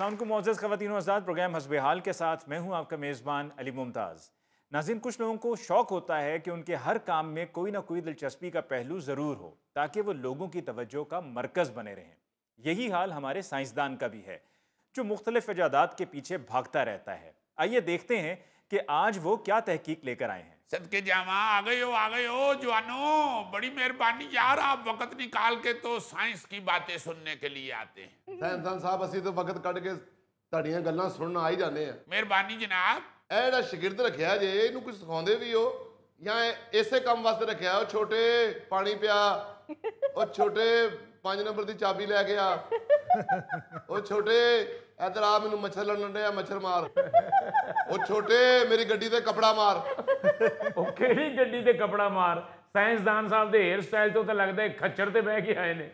अस्सलाम मोअज़्ज़ज़ ख़वातीन व हज़रात, प्रोग्राम हस्बे हाल के साथ मैं हूं आपका मेज़बान अली मुमताज़। नाज़रीन, कुछ लोगों को शौक़ होता है कि उनके हर काम में कोई ना कोई दिलचस्पी का पहलू ज़रूर हो ताकि वो लोगों की तवज्जो का मरकज़ बने रहें। यही हाल हमारे साइंसदान का भी है जो मुख्तलिफ इजादात के पीछे भागता रहता है। आइए देखते हैं कि आज वो क्या तहकीक लेकर आए हैं। सदके जावा आ गए हो जवानो, बड़ी मेहरबानी यार, आप वक्त निकाल के तो साइंस की बातें सुनने के लिए आते हैं। साइंसदान साहब ਅਸੀਂ तो वक्त ਕੱਢ ਕੇ ਤੁਹਾਡੀਆਂ ਗੱਲਾਂ ਸੁਣਨ ਆ ਹੀ ਜਾਂਦੇ ਆ। मेहरबानी जनाब। ਇਹ ਜਿਹੜਾ ਸ਼ਾਗਿਰਦ ਰੱਖਿਆ ਜੇ ਇਹਨੂੰ ਕੁਝ ਸਿਖਾਉਂਦੇ ਵੀ ਹੋ ਜਾਂ ਇਸੇ ਕੰਮ ਵਾਸਤੇ ਰੱਖਿਆ ਹੋ? ਛੋਟੇ ਪਾਣੀ ਪਿਆ, ਉਹ ਛੋਟੇ 5 ਨੰਬਰ ਦੀ ਚਾਬੀ ਲੈ ਕੇ ਆ, ਉਹ ਛੋਟੇ ਇਧਰ ਆ ਮੈਨੂੰ ਮੱਛਰ ਲੜਨ ਡਿਆ ਮੱਛਰ ਮਾਰ, ਉਹ ਛੋਟੇ ਮੇਰੀ ਗੱਡੀ ਤੇ ਕਪੜਾ ਮਾਰ। ਉਹ ਕਿਹੜੀ ਗੱਡੀ ਤੇ ਕਪੜਾ ਮਾਰ? ਸਾਇੰਸਦਾਨ ਸਾਹਿਬ ਦੇ ਹੇਅਰ ਸਟਾਈਲ ਤੋਂ ਤਾਂ ਲੱਗਦਾ ਹੈ ਖੱਚਰ ਤੇ ਬਹਿ ਕੇ ਆਏ ਨੇ।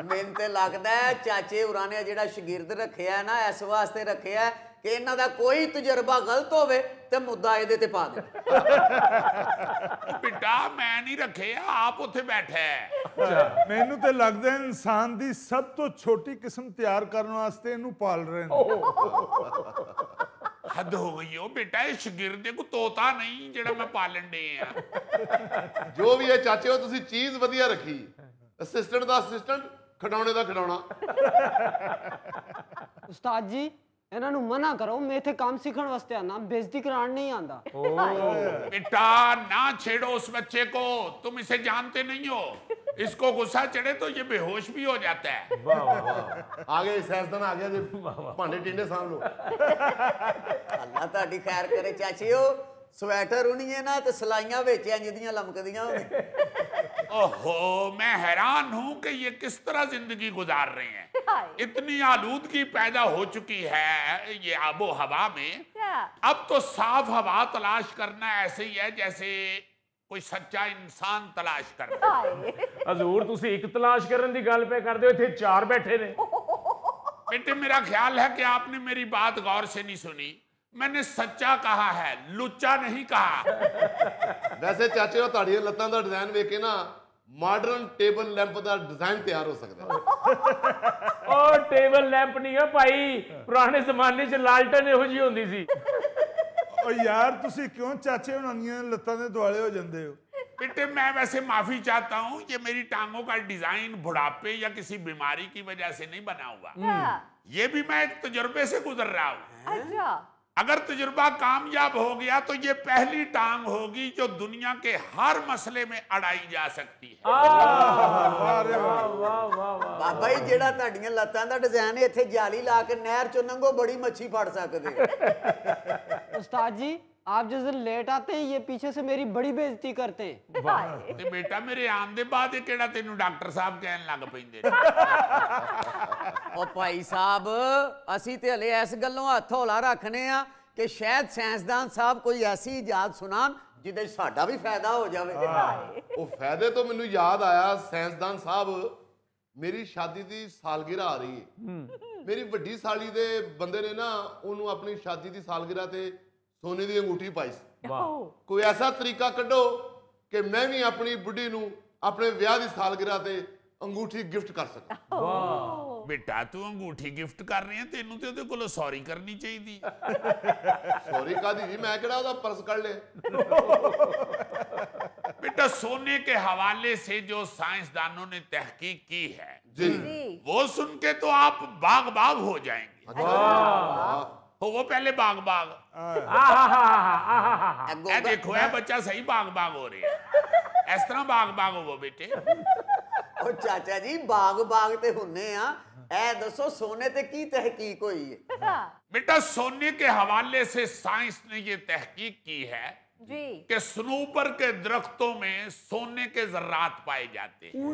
ਮੈਨੂੰ ਤੇ ਲੱਗਦਾ ਹੈ ਚਾਚੇ ਹੋਰਾਂ ਨੇ ਜਿਹੜਾ ਸ਼ਾਗਿਰਦ ਰੱਖਿਆ ਨਾ ਇਸ ਵਾਸਤੇ ਰੱਖਿਆ ਕਿ ਇਹਨਾਂ ਦਾ ਕੋਈ ਤਜਰਬਾ ਗਲਤ ਹੋਵੇ ਤੇ ਮੁੱਦਾ ਇਹਦੇ ਤੇ ਪਾ ਦੇ। बेटा मैं नहीं रखे, आप उत्थे बैठे। ਮੈਨੂੰ ਤੇ ਲੱਗਦਾ ਇਨਸਾਨ ਦੀ ਸਭ ਤੋਂ ਛੋਟੀ ਕਿਸਮ ਤਿਆਰ ਕਰਨ ਵਾਸਤੇ ਇਹਨੂੰ ਪਾਲ ਰਹੇ ਨੇ। हद हो गई हो बेटा, ये शागिर्दे को तोता नहीं जेड़ा मैं पालन डे आ। ਜੋ ਵੀ ਹੈ ਚਾਚੇ ਉਹ ਤੁਸੀਂ ਚੀਜ਼ ਵਧੀਆ ਰੱਖੀ, ਅਸਿਸਟੈਂਟ ਦਾ ਅਸਿਸਟੈਂਟ, ਖਿਡੌਣੇ ਦਾ ਖਿਡੌਣਾ। उस्ताद जी ਇਹਨਾਂ ਨੂੰ ਮਨਾ ਕਰੋ, ਮੈਂ ਇੱਥੇ ਕੰਮ ਸਿੱਖਣ ਵਾਸਤੇ ਆਣਾ, ਬੇਇੱਜ਼ਤੀ ਕਰਾਉਣ ਨਹੀਂ ਆਂਦਾ। बेटा ना छेड़ो उस बच्चे को, तुम इसे जानते नहीं हो, इसको गुस्सा चढ़े तो ये बेहोश भी हो जाता है। ਆ ਗਏ ਸਾਇੰਸਦਾਨ ਆ ਗਿਆ ਜੀ, ਭਾਂਡੇ ਟਿੰਡੇ ਸਾਂਭ ਲਓ। ਅੱਲਾ ਤੁਹਾਡੀ ਖੈਰ ਕਰੇ ਚਾਚਿਓ, ਸਵੈਟਰ ਉਣੀਏ ਨਾ ਤੇ ਸਲਾਈਆਂ ਵਿੱਚ ਇੰਜ ਦੀਆਂ ਲਮਕਦੀਆਂ ਹੋਣ। ओहो, मैं हैरान हूं कि ये किस तरह जिंदगी गुजार रहे हैं। इतनी आलूदगी पैदा हो चुकी है ये आबो हवा में, अब तो साफ हवा तलाश करना ऐसे ही है जैसे कोई सच्चा इंसान तलाश करना। ਹਜ਼ੂਰ ਤੁਸੀਂ ਇੱਕ ਤਲਾਸ਼ ਕਰਨ ਦੀ ਗੱਲ ਪੇ ਕਰਦੇ ਹੋ, ਇੱਥੇ ਚਾਰ ਬੈਠੇ ਨੇ। बेटे मेरा ख्याल है कि आपने मेरी बात गौर से नहीं सुनी। मैंने सच्चा कहा है, लुच्चा नहीं कहा। ਵੈਸੇ ਚਾਚੇ ਉਹ ਤੁਹਾਡੀਆਂ ਲੱਤਾਂ ਦਾ ਡਿਜ਼ਾਈਨ ਵੇਖ ਕੇ ਨਾ ਮਾਡਰਨ ਟੇਬਲ ਲੈਂਪ ਦਾ ਡਿਜ਼ਾਈਨ ਤਿਆਰ ਹੋ ਸਕਦਾ ਹੈ। ਉਹ ਟੇਬਲ ਲੈਂਪ ਨਹੀਂ ਆ ਭਾਈ, ਪੁਰਾਣੇ ਜ਼ਮਾਨੇ 'ਚ ਲਾਲਟਨ ਇਹੋ ਜਿਹੀ ਹੁੰਦੀ ਸੀ। ਓ ਯਾਰ ਤੁਸੀਂ ਕਿਉਂ ਚਾਚੇ ਹੁਣਾਂ ਦੀਆਂ ਲੱਤਾਂ ਦੇ ਦੁਆਲੇ ਹੋ ਜਾਂਦੇ ਹੋ? बेटे मैं वैसे माफी चाहता हूँ, ये मेरी टांगों का डिजाइन बुढ़ापे या किसी बीमारी की वजह से नहीं बना हुआ। ये भी मैं एक तजुर्बे से गुजर रहा हूँ। अगर तजुर्बा कामयाब हो गया तो ये पहली टांग होगी जो दुनिया के हर मसले में अड़ाई जा सकती है। ਬਾਬਾ ਜੀ ਜਿਹੜਾ ਤੁਹਾਡੀਆਂ ਲੱਤਾਂ ਦਾ ਡਿਜ਼ਾਈਨ ਇੱਥੇ ਜਾਲੀ ਲਾ ਕੇ ਨਹਿਰ ਚੋਂ ਲੰਘੋ ਬੜੀ ਮੱਛੀ ਫੜ ਸਕਦੇ ਹੋ। उस्ताद जी आप जिस दिन लेट आते हैं ये पीछे से मेरी बड़ी बेइज्जती करते हैं। ते बेटा मेरे आन दे बाद ये केड़ा तेनू डॉक्टर साहब कहन लग पैंदे। ਉਹ ਭਾਈ ਸਾਹਿਬ ਅਸੀਂ ਤੇ ਹਲੇ ਇਸ ਗੱਲੋਂ ਹੱਥ ਹੌਲਾ ਰੱਖਨੇ ਆ ਕਿ ਸ਼ਾਇਦ ਸਾਇੰਸਦਾਨ ਸਾਹਿਬ ਕੋਈ ਐਸੀ ਇਜਾਦ ਸੁਣਾਣ ਜਿਹਦੇ 'ਚ ਸਾਡਾ ਵੀ ਫਾਇਦਾ ਹੋ ਜਾਵੇ। ਉਹ ਫਾਇਦੇ ਤੋਂ ਮੈਨੂੰ ਯਾਦ ਆਇਆ, ਸਾਇੰਸਦਾਨ ਸਾਹਿਬ ਮੇਰੀ ਸ਼ਾਦੀ ਦੀ ਸਾਲਗਿਰਾ ਆ ਰਹੀ ਹੈ। ਮੇਰੀ ਵੱਡੀ ਸਾਲੀ ਦੇ ਬੰਦੇ ਨੇ ਨਾ ਉਹਨੂੰ ਆਪਣੀ ਸ਼ਾਦੀ ਦੀ ਸਾਲਗਿਰਾ ਤੇ ਸੋਨੇ ਦੀ ਅੰਗੂਠੀ ਪਾਈ ਸੀ। ਕੋਈ ਐਸਾ ਤਰੀਕਾ ਕੱਢੋ ਕਿ ਮੈਂ ਵੀ ਆਪਣੀ ਬੁੱਢੀ ਨੂੰ ਆਪਣੇ ਵਿਆਹ ਦੀ ਸਾਲਗਿਰਾ ਤੇ ਅੰਗੂਠੀ ਗਿਫਟ ਕਰ ਸਕਾਂ। बेटा तू अंगूठी गिफ्ट कर रहे हैं, तेनू ते ओदे कोलों सॉरी करनी चाहिए। ਸੌਰੀ ਕਾਦੀ ਜੀ, ਮੈਂ ਕਿਹੜਾ ਉਹਦਾ ਪਰਸ ਕੱਢ ਲਿਆ। बेटा सोने के हवाले से जो साइंसदानों ने तहकीक की है जी वो सुन के तो आप बाग बाग हो जाएंगे। हो वो पहले बाग बाग, ए देखो ए बच्चा सही बाग बाग हो रही है, इस तरह बाग बाग हो बेटे। ਉਹ ਚਾਚਾ ਜੀ ਬਾਗ ਬਾਗ ਤੇ ਹੁੰਨੇ ਆ, ਇਹ ਦੱਸੋ ਸੋਨੇ ਤੇ ਕੀ ਤਹਿਕੀਕ ਹੋਈ ਹੈ? बेटा सोने के हवाले से साइंस ने ये तहकीक की है जी कि सनूबर के दरख्तों में सोने के जर्रात पाए जाते हैं।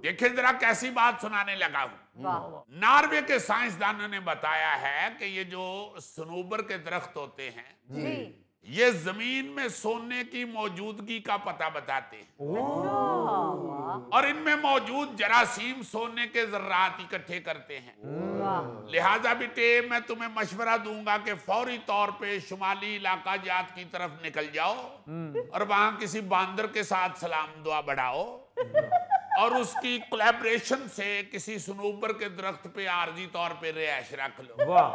देखिए जरा कैसी बात सुनाने लगा हूं। नॉर्वे के साइंसदानों ने बताया है कि ये जो सनूबर के दरख्त होते हैं जी ये जमीन में सोने की मौजूदगी का पता बताते हैं और इनमें मौजूद जरासीम सोने के जर्रात इकट्ठे करते हैं। लिहाजा बेटे मैं तुम्हें मशवरा दूंगा कि फौरी तौर पे शुमाली इलाका जात की तरफ निकल जाओ और वहां किसी बांदर के साथ सलाम दुआ बढ़ाओ। और उसकी कोलैबोरेशन से किसी सनूबर के दरख्त पे आरजी तौर पे रिहाइश रख लो। वाह।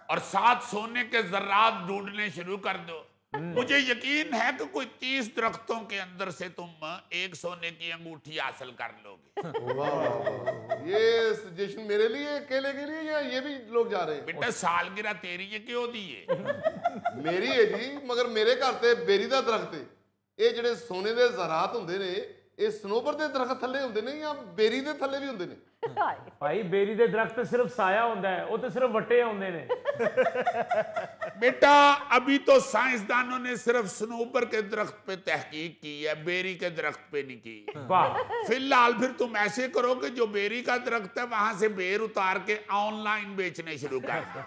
और 7 सोने के जर्रात ढूंढने शुरू कर दो। मुझे यकीन है कि कोई 30 दरख्तों के अंदर से तुम एक सोने की अंगूठी हासिल कर लोगे। वाह, ये सजेशन मेरे लिए अकेले के लिए या ये भी लोग जा रहे हैं? बेटा सालगिरह तेरी है क्यों दी है? मेरी है जी, मगर मेरे घर ते बेरी दा दरख्त है। ये ਜਿਹੜੇ सोने दे ज़रात ਹੁੰਦੇ ਨੇ ਇਹ ਸਨੋਬਰ ਦੇ ਦਰਖਤ ਥੱਲੇ ਹੁੰਦੇ ਨੇ ਜਾਂ ਬੇਰੀ ਦੇ ਥੱਲੇ ਵੀ ਹੁੰਦੇ ਨੇ? ਭਾਈ ਬੇਰੀ ਦੇ ਦਰਖਤ ਤੇ ਸਿਰਫ ਸਾਇਆ ਹੁੰਦਾ ਹੈ, ਉਹ ਤੇ ਸਿਰਫ ਵੱਟੇ ਆਉਂਦੇ ਨੇ। बेटा अभी तो साइंसदानों ने सिर्फ सनूबर के दरख्त पे तहकीक की है, बेरी के दरख्त पे नहीं की। वाह। फिलहाल फिर तुम ऐसे करो कि जो बेरी का दरख्त है वहां से बेर उतार के ऑनलाइन बेचने शुरू कर दो।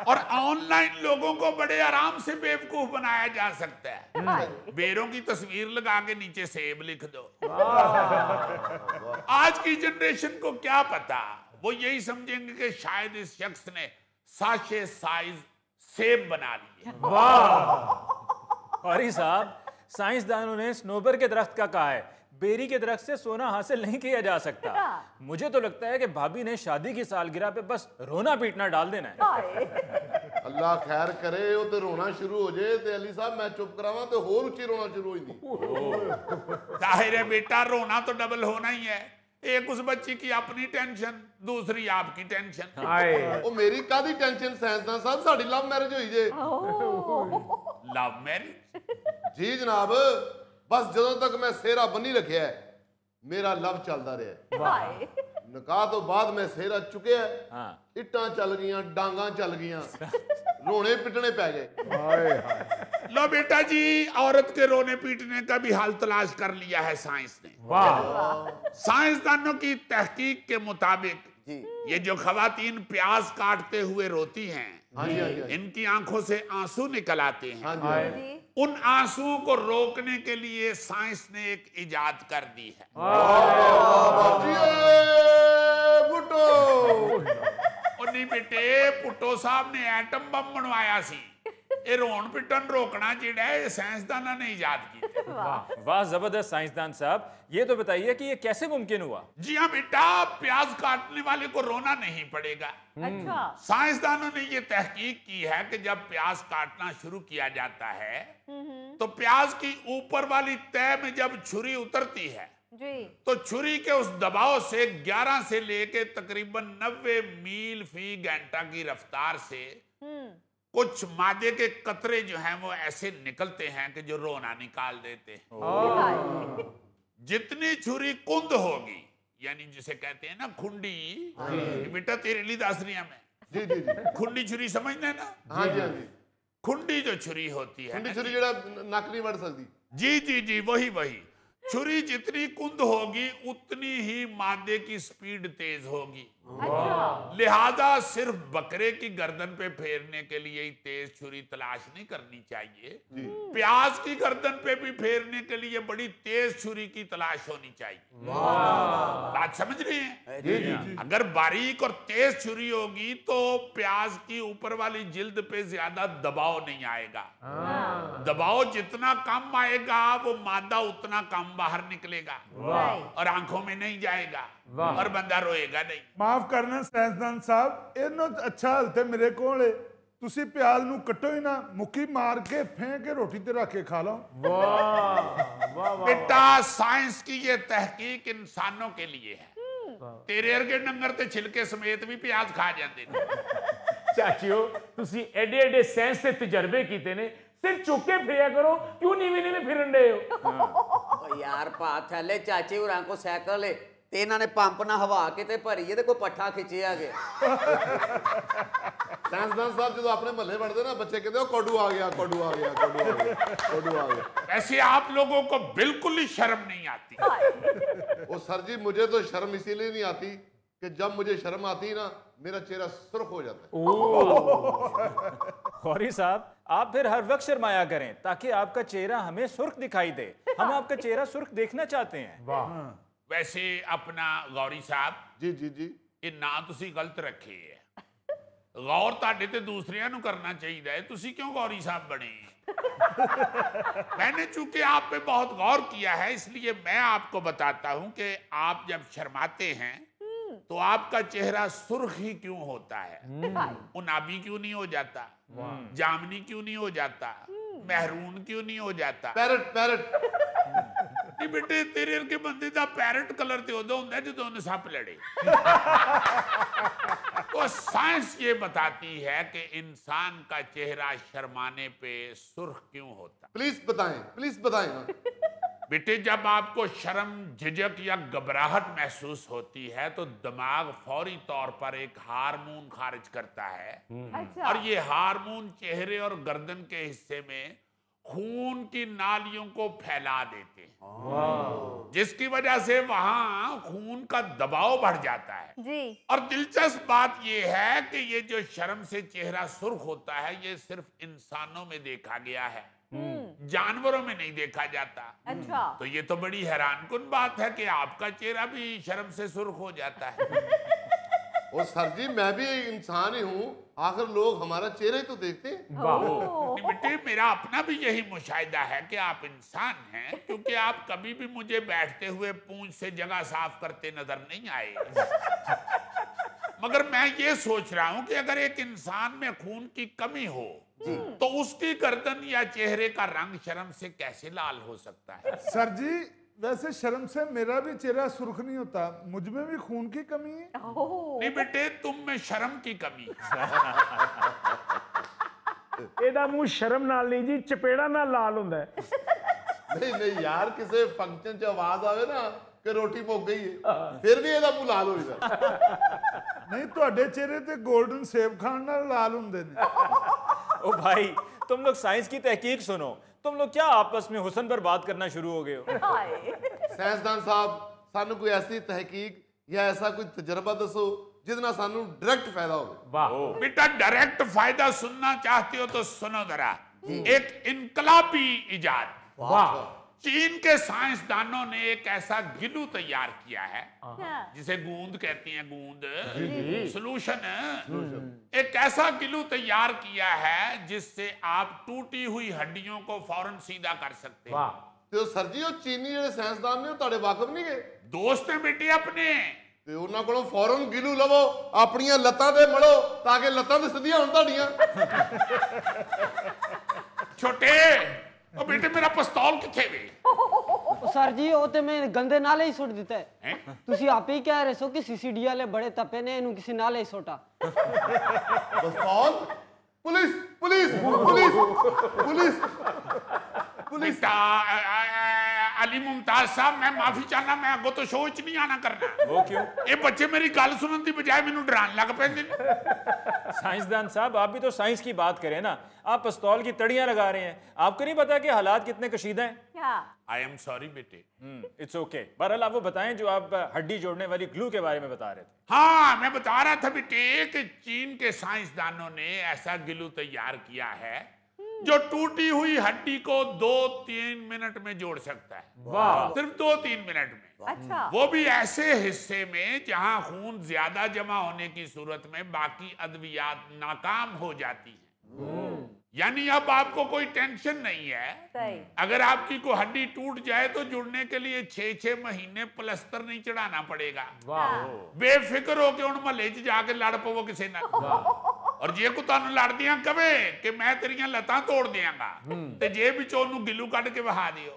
और ऑनलाइन लोगों को बड़े आराम से बेवकूफ बनाया जा सकता है। बेरों की तस्वीर लगा के नीचे सेब लिख दो। आज की जनरेशन को क्या पता, वो यही समझेंगे कि शायद इस शख्स ने साशे साइज सेब बना लिए। वाह। और साहब, साइंसदानों ने स्नोबर के दरख्त का कहा है, बेरी के दरख्त से सोना हासिल नहीं किया जा सकता। मुझे तो लगता है कि भाभी ने शादी की सालगिरह पे बस रोना पीटना डाल देना है। अल्लाह खैर करे वो तो रोना शुरू हो जाए तो अली साहब मैं चुप करावा तो होर उच्ची रोना शुरू हो जाती। जाहिर है बेटा रोना तो डबल होना ही है। एक उस बच्ची की अपनी टेंशन, दूसरी आपकी टेंशन। ओ मेरी कादी टेंशन साइंसदान साहब, साडी लव मैरिज हुई जे। Love marriage? जी जनाब, बस ਜਦੋਂ तक मैं सेहरा बनी रखिया है मेरा लव चलता रहा है। निकाह तो बाद मैं सेहरा चुकिया, इट्टां चल गईयां, डांगां चल गईयां, रोने पिटने पै गए। लो बेटा जी, औरत के रोने पीटने का भी हाल तलाश कर लिया है साइंस ने। वाह। साइंसदानों की तहकीक के मुताबिक ये जो खवातीन प्याज काटते हुए रोती हैं, इनकी आंखों से आंसू निकल आते हैं। उन आंसुओं को रोकने के लिए साइंस ने एक इजाद कर दी है। नहीं बेटे, पुट्टो साहब ने एटम बम बनवाया सी। ये रोन पिटन रोकना जिहड़ा है साइंसदाना ने इजाद की। वाह जबरदस्त साइंसदान साहब, ये तो बताइए कि ये कैसे मुमकिन हुआ? जी हाँ बेटा, प्याज काटने वाले को रोना नहीं पड़ेगा। अच्छा। साइंसदानों ने ये तहकीक की है कि जब प्याज काटना शुरू किया जाता है तो प्याज की ऊपर वाली तह में जब छुरी उतरती है जी, तो छुरी के उस दबाव से 11 से लेके तकरीबन 90 मील फी घंटा की रफ्तार से कुछ मादे के कतरे जो हैं वो ऐसे निकलते हैं कि जो रोना निकाल देते हैं। जितनी छुरी कुंद होगी, यानी जिसे कहते हैं ना खुंडी, बेटा तेरे लिए दस रही मैं। जी जी जी, खुंडी छुरी समझना ना? हाँ जी हाँ जी। खुंडी जो छुरी होती है खुंडी ना छुरी जी, जेड़ा नक नहीं वड़ सकती। जी जी जी, वही वही। छुरी जितनी कुंद होगी उतनी ही मादे की स्पीड तेज होगी। अच्छा। लिहाजा सिर्फ बकरे की गर्दन पे फेरने के लिए ही तेज छुरी तलाश नहीं करनी चाहिए, प्याज की गर्दन पे भी फेरने के लिए बड़ी तेज छुरी की तलाश होनी चाहिए। बात समझ रहे हैं? जी जी जी। अगर बारीक और तेज छुरी होगी तो प्याज की ऊपर वाली जिल्द पे ज्यादा दबाव नहीं आएगा। दबाव जितना कम आएगा वो मादा उतना कम बाहर निकलेगा और आंखों में नहीं जाएगा और बंदा रोएगा नहीं। माफ करना साइंसदान साहब, इन्हों अच्छा हाल ते मेरे कोल है, तुसी प्याज नू कट्टो ही ना, मुक्की मार के फेंक के रोटी ते रख के खा लो। बेटा साइंस की ये तहकीक इंसानों के लिए है। तेरे अर्गे नंगर ते छिलके समेत भी प्याज खा जाते ने। ਚਾਚਿਓ, ਤੁਸੀਂ ਐਡੇ ਐਡੇ ਸਾਇੰਸ ਦੇ ਤਜਰਬੇ ਕੀਤੇ ਨੇ, ਸਿਰ ਚੁੱਕ ਕੇ ਫਿਰਿਆ ਕਰੋ, ਕਿਉਂ ਨੀਵੇਂ ਨੀਵੇਂ ਫਿਰਨ ਦੇ ਹੋ? ਓ ਯਾਰ ਭਾ ਥੱਲੇ ਚਾਚੇ ਹੋਰਾਂ ਕੋ ਸਾਈਕਲ ਏ ਤੇ ਇਹਨਾਂ ਨੇ ਪੰਪ ਨਾਲ ਹਵਾ ਕੇ ਤੇ ਭਰੀ ਏ ਤੇ ਕੋਈ ਪੱਠਾ ਖਿੱਚਿਆ ਗਿਆ। साइंसदान साहब जो अपने महल्ले बढ़ते ना बच्चे कहते हो कोडू आ गया, कोडू आ गया, कोडू आ गया, कोडू आ गया। ऐसे आप लोगों को बिल्कुल ही शर्म नहीं आती। ओ सर जी, मुझे तो शर्म इसीलिए नहीं आती कि जब मुझे शर्म आती ना मेरा चेहरा सुर्ख हो जाता है। खौरी साहब, आप फिर हर वक्त शर्माया करें ताकि आपका चेहरा हमें सुर्ख दिखाई दे। हम आपका चेहरा सुर्ख देखना चाहते हैं। वैसे अपना गौरी साहब, जी जी जी। ये ना तुसी गलत रखे है। गौर ਤੁਹਾਡੇ ਤੇ ਦੂਸਰਿਆਂ ਨੂੰ ਕਰਨਾ ਚਾਹੀਦਾ ਹੈ। ਤੁਸੀਂ ਕਿਉਂ ਗੌਰੀ ਸਾਹਿਬ ਬਣੇ? मैंने चूंकि आप पे बहुत गौर किया है, इसलिए मैं आपको बताता हूं कि आप जब शर्माते हैं तो आपका चेहरा सुर्ख ही क्यों होता है, उनाबी क्यों नहीं हो जाता, जामनी क्यों नहीं हो जाता, महरून क्यों नहीं हो जाता। पैरट नहीं बेटे, तेरे के बंदे दा पैरट कलर ते उदों हुंदा जदों उन्हें सप लड़े। तो साइंस ये बताती है कि इंसान का चेहरा शर्माने पे सुर्ख क्यों होता। प्लीज बताएं। बेटे, जब आपको शर्म, झिझक या घबराहट महसूस होती है तो दिमाग फौरी तौर पर एक हार्मोन खारिज करता है। अच्छा। और ये हार्मोन चेहरे और गर्दन के हिस्से में खून की नालियों को फैला देते हैं, जिसकी वजह से वहां खून का दबाव बढ़ जाता है जी। और दिलचस्प बात यह है कि ये जो शर्म से चेहरा सुर्ख होता है, ये सिर्फ इंसानों में देखा गया है, जानवरों में नहीं देखा जाता। अच्छा। तो ये तो बड़ी हैरानकुन बात है कि आपका चेहरा भी शर्म से सुर्ख हो जाता है। और सर जी, मैं भी एक इंसान ही हूँ, आखिर लोग हमारा चेहरा ही तो देखते हैं। नहीं बेटे, मेरा अपना भी यही मुशाहिदा है कि आप इंसान हैं, क्योंकि आप कभी भी मुझे बैठते हुए पूंछ से जगह साफ करते नजर नहीं आए। मगर मैं ये सोच रहा हूं कि अगर एक इंसान में खून की कमी हो तो उसकी गर्दन या चेहरे का रंग शर्म से कैसे लाल हो सकता है। सर जी, वैसे शर्म से मेरा भी चेहरा सुर्ख नहीं होता, मुझ में भी खून की कमी है। नहीं बेटे, तुम में शर्म की कमी। ਇਹਦਾ ਮੂੰਹ ਸ਼ਰਮ ਨਾਲ ਨਹੀਂ ਜੀ, ਚਪੇੜਾ ਨਾਲ ਲਾਲ ਹੁੰਦਾ ਹੈ। नहीं यार, किसी फंक्शन च आवाज आवे ना कि रोटी मुक गई है, फिर भी ਇਹਦਾ ਮੂੰਹ ਲਾਲ ਹੋ ਜਾਂਦਾ। नहीं, ਤੁਹਾਡੇ चेहरे ते गोल्डन सेब खान नाल लाल हुंदे ने। ओ भाई, तुम लोग साइंस की तहकीक सुनो, तुम लोग क्या आपस में हुस्न पर बात करना शुरू हो गए हो। साइंसदान साहब, सानू कोई ऐसी तहकीक या ऐसा कोई तजर्बा दसो जिद नाल सानू डायरेक्ट फायदा हो। वाह। बेटा, डायरेक्ट फायदा सुनना चाहते हो तो सुनो जरा। एक इनकलाबी इजाद, वाह। चीन के साइंसदानों ने एक ऐसा गिलू तैयार किया है जिसे गूंद कहती हैं, गूंद सोल्यूशन। एक ऐसा गिलू तैयार किया है जिससे आप टूटी हुई हड्डियों को फौरन सीधा कर सकते हैं। तो सर जी, वो चीनी ਜਿਹੜੇ ਸਾਇੰਸਦਾਨ ਨੇ ਉਹ ਤੁਹਾਡੇ ਵਾਕਫ ਨਹੀਂ ਗਏ? दोस्त हैं बेटे अपने। ਤੇ ਉਹਨਾਂ ਕੋਲੋਂ ਫੌਰਨ ਗਿਲੂ ਲਵੋ, ਆਪਣੀਆਂ ਲੱਤਾਂ ਤੇ ਮੜੋ ਤਾਂ ਕਿ ਲੱਤਾਂ ਤੇ ਸਿੱਧੀਆਂ ਹੋਣ ਤੁਹਾਡੀਆਂ। छोटे, ओ बेटे, मेरा पिस्तौल किथे वे? सर जी, वो तो मैं गंदे नाले ही सुट दिता है। तुसी आप ही कह रहे सो कि सीसीडी वाले बड़े तपे ने इन्हू किसी नाले ही सोटा। पिस्तौल? Police police police police police. बेटा, अली मुमताज साहब, मैं माफी चाहना, मैं अगो तो शो च नहीं आना करना। वो क्यों? ये बच्चे मेरी गल सुनने की बजाय मैनू डरान लग पैंदे ने। साइंसदान साहब, आप भी तो साइंस की बात करें ना, आप पिस्तौल की तड़ियां लगा रहे हैं। आपको नहीं पता कि हालात कितने कशीदा हैं? क्या? आई एम सॉरी बेटे। It's okay. बहरहाल आप वो बताएं जो आप हड्डी जोड़ने वाली ग्लू के बारे में बता रहे थे। हाँ, मैं बता रहा था बेटे कि चीन के साइंसदानों ने ऐसा गिलू तैयार किया है जो टूटी हुई हड्डी को 2-3 मिनट में जोड़ सकता है। वाह। सिर्फ 2-3 मिनट में। अच्छा। वो भी ऐसे हिस्से में जहां खून ज्यादा जमा होने की सूरत में बाकी अद्वियात नाकाम हो जाती है। यानी अब आपको कोई टेंशन नहीं है। सही। अगर आपकी कोई हड्डी टूट जाए तो जुड़ने के लिए 6-6 महीने प्लस्तर नहीं चढ़ाना पड़ेगा। बेफिक्र हो के उन महल्ले च जाके लड़ पवो किसी नाल। और जे को तुहानू लड़दियां कवे कि मैं तेरियां लत्तां तोड़ दियांगा ते जे विचों ओनू गिल्लू कढ के वहा दियो।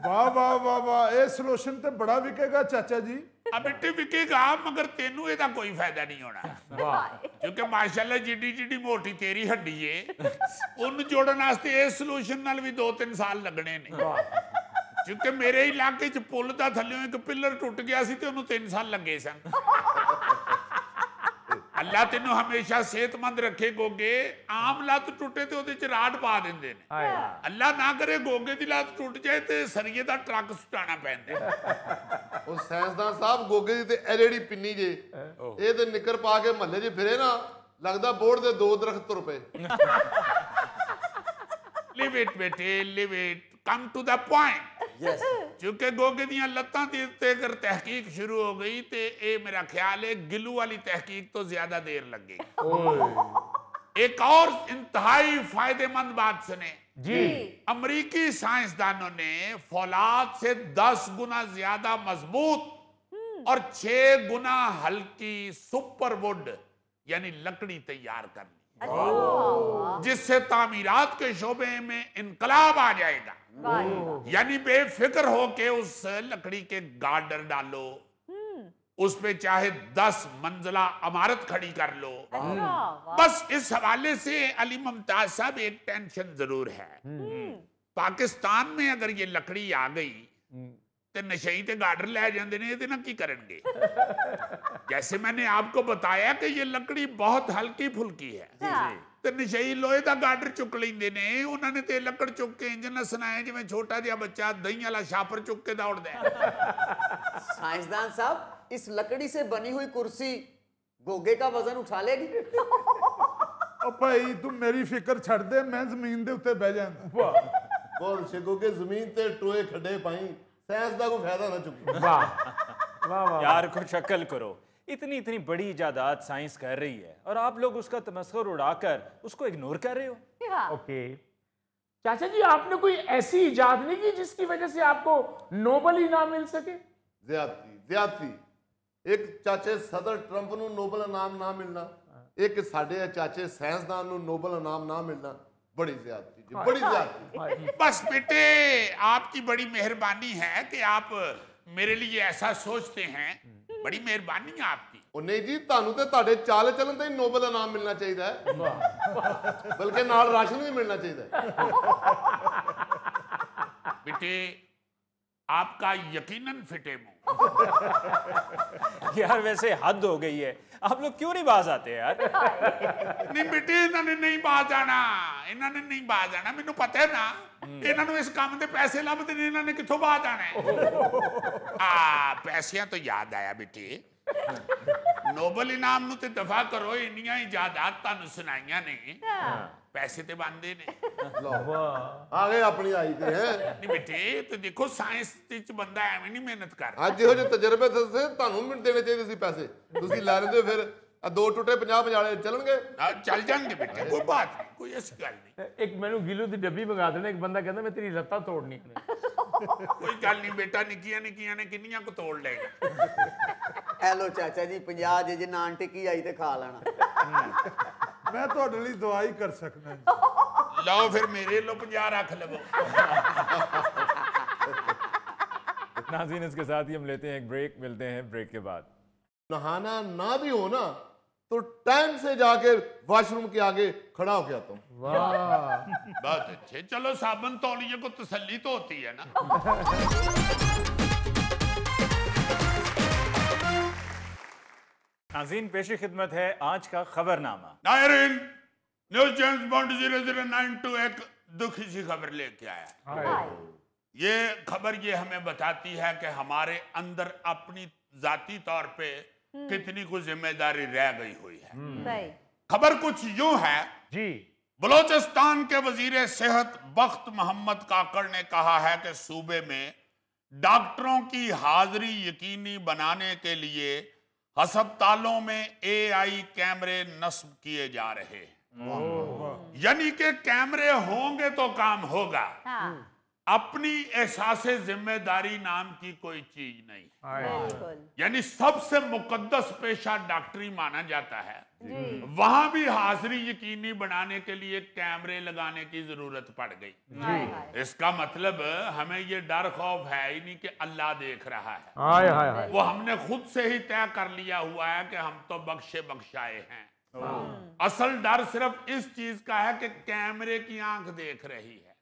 वाह वाह वाह वाह, ये सॉल्यूशन ते बड़ा विकेगा चाचा जी। अब बेटे विकेगा, मगर तेनू ਇਹਦਾ कोई फायदा नहीं होना। क्योंकि माशाल्लाह जिड्डी जिड्डी मोटी तेरी हड्डी है, उन जोड़न वास्ते इस सॉल्यूशन नाल भी 2-3 साल लगने ने। क्योंकि मेरे इलाके च पुल दा थल्लों एक पिलर टुट गया सी ते ओनू 3 साल लगे सन। अल्लाह तेनू हमेशा सेहतमंद रखे गोगे। आम लत टुटे ते ओदे च राड पा दिंदे ने। अल्लाह ना करे गोगे दी लत टुट जाए ते सरिये दा ट्रक सुटाना पैंदा। ਉਹ ਸਾਇੰਸਦਾਨ ਸਾਹਿਬ, ਗੋਗੇ ਦੀ ਤੇ ਐਲਈਡੀ ਪਿੰਨੀ ਜੇ, ਇਹ ਤੇ ਨਿੱਕਰ ਪਾ ਕੇ ਮਹੱਲੇ 'ਚ ਫਿਰੇ ਨਾ, ਲੱਗਦਾ ਬੋਰਡ ਦੇ 2 ਦਰਖਤ ਤੁਰ ਪਏ। लिव इट बेटे, leave it, come to the point. क्योंकि गोगे दियां लत्तां ते उत्ते अगर तहकीक शुरू हो गई तो ये मेरा ख्याल है गिलू वाली तहकीक तो ज्यादा देर लगेगी। एक और इंतहाई फायदेमंद बात सुने। जी। अमेरिकी साइंसदानों ने फौलाद से 10 गुना ज्यादा मजबूत और 6 गुना हल्की सुपरवुड यानी लकड़ी तैयार कर ली, जिससे तामीरात के शोबे में इनकलाब आ जाएगा। यानी बेफिक्र हो के उस लकड़ी के गार्डर डालो, उस पे चाहे 10 मंजिला इमारत खड़ी कर लो। बस इस हवाले से अली मुमताज साहब एक टेंशन जरूर है। पाकिस्तान में अगर ये लकड़ी आ गई तो नशई ते गार्डर ले जाते ने, ये ना की करेंगे। जैसे मैंने आपको बताया कि ये लकड़ी बहुत हल्की फुल्की है, तो नशई लोहे का गार्डर चुक लेंदे ने। उन्होंने ते लकड़ चुक के इंज नसना है जिवें छोटा जिहा बच्चा दही वाला छापर चुक के दौड़दा है। साइंसदान साहब, इस लकड़ी से बनी हुई कुर्सी गोगे का वजन उठा लेगी? ओ भाई तू मेरी फिक्र छड़ दे, मैं जमीन दे उत्ते बह जांदा। बोल शिगो के जमीन ते टोए खड्डे पाई, साइंस दा कोई फायदा ना चुकी। वाह वाह वाह। यार कुछ अक्ल करो, इतनी इतनी बड़ी इजादात साइंस कर रही है और आप लोग उसका तमस्खुर उड़ाकर उसको इग्नोर कर रहे हो। ओके चाचा जी, आपने कोई ऐसी इजाद नहीं की जिसकी वजह से आपको नोबल इनाम मिल सके? ज्यादती एक चाचे सदर ट्रंप ਨੂੰ ਨੋਬਲ ਇਨਾਮ ਨਾ ਮਿਲਣਾ, ਇੱਕ ਸਾਡੇ ਚਾਚੇ ਸਾਇੰਸਦਾਨ ਨੂੰ ਨੋਬਲ ਇਨਾਮ ਨਾ ਮਿਲਣਾ, बड़ी ज्यादती जी, बड़ी ज्यादती। बस बेटे आपकी बड़ी मेहरबानी है कि आप मेरे लिए ऐसा सोचते हैं, बड़ी मेहरबानी है आपकी। ਉਹ ਨਹੀਂ ਜੀ, ਤੁਹਾਨੂੰ ਤੇ ਤੁਹਾਡੇ ਚਾਲ ਚੱਲਣ ਤੇ ਨੋਬਲ ਇਨਾਮ ਮਿਲਣਾ ਚਾਹੀਦਾ ਹੈ, ਬਲਕਿ ਨਾਲ ਰਾਸ਼ਨ ਵੀ ਮਿਲਣਾ ਚਾਹੀਦਾ ਹੈ। बेटे आपका यकीनन फिटे मुंह। यार वैसे हद हो गई है, आप लोग क्यों नहीं बाज आते यार? नहीं बेटे, इन्होंने नहीं बाज आना, इन्होंने नहीं बाज आना, मैनू पता है ना। इन्होंने इस काम के पैसे लभदे ने, इन्होंने कित्थों बाज आना है? पैसियां तो याद आया बेटे, नोबल इनाम नूं ते दफा करो, इन्नियां इजादात तुहानूं सुनाइयां ने, पैसे ते बनदे ने। आ गए अपनी आई ते हैं। नहीं बेटे, तो देखो साइंस विच बंदा एवें नहीं मेहनत कर। ਅੱਜ ਇਹੋ ਜਿਹੇ ਤਜਰਬੇ ਦੱਸੇ ਤੁਹਾਨੂੰ ਵੀ ਦੇਣੇ ਚਾਹੀਦੇ ਸੀ ਪੈਸੇ, ਤੁਸੀਂ ਲੈ ਲੈਂਦੇ ਫਿਰ ਦੋ ਟੁੱਟੇ 50 ਵਾਲੇ ਚੱਲਣਗੇ। चल जाएंगे बेटे, कोई बात नहीं, कोई ऐसी गल नहीं। एक मैनू गिलू की डब्बी मंगा देना, एक बंदा कहता मैं तेरी लत्तां तोड़नी है। कोई गल नहीं बेटा, निक्कियां निक्कियां ने किन्नियां को तोड़ लेगा। ਐ ਲੋ ਚਾਚਾ ਜੀ 50 ਜੇ ਨਾਨ ਟਿੱਕੀ ਆਈ ਤੇ ਖਾ ਲੈਣਾ। मैं ਤੁਹਾਡੇ ਲਈ ਦੁਆ ਹੀ ਕਰ ਸਕਦਾ। लो फिर मेरे लो 50 रख लो। नाज़रीन, इसके साथ ही हम लेते हैं एक ब्रेक, मिलते हैं ब्रेक के बाद। नहाना ना भी हो ना तो टाइम से जाके वॉशरूम के आगे खड़ा होके आता हूँ। वाह बहुत अच्छे, चलो साबुन तौलिए को तसल्ली तो होती है ना। नाज़रीन, पेशी खिदमत है आज का खबरनामा। नायरीन, न्यूज जेम्स बॉन्ड 0092 एक दुखी सी खबर लेके आया। ये खबर ये हमें बताती है कि हमारे अंदर अपनी जाती तौर पे कितनी कुछ जिम्मेदारी रह गई हुई है। खबर कुछ यूं है जी। बलोचिस्तान के वजीर सेहत बख्त मोहम्मद काकड़ ने कहा है कि सूबे में डॉक्टरों की हाजिरी यकीनी बनाने के लिए अस्पतालों में AI कैमरे नस्ब किए जा रहे हैं। यानी कि कैमरे होंगे तो काम होगा। अपनी एहसासे जिम्मेदारी नाम की कोई चीज नहीं। यानी सबसे मुकद्दस पेशा डॉक्टरी माना जाता है, वहां भी हाजिरी यकीनी बनाने के लिए कैमरे लगाने की जरूरत पड़ गई। इसका मतलब हमें ये डर खौफ है ही नहीं कि अल्लाह देख रहा है। हाय हाय हाय। वो हमने खुद से ही तय कर लिया हुआ है कि हम तो बख्शे बख्शाए हैं। असल डर सिर्फ इस चीज का है कि कैमरे की आंख देख रही है।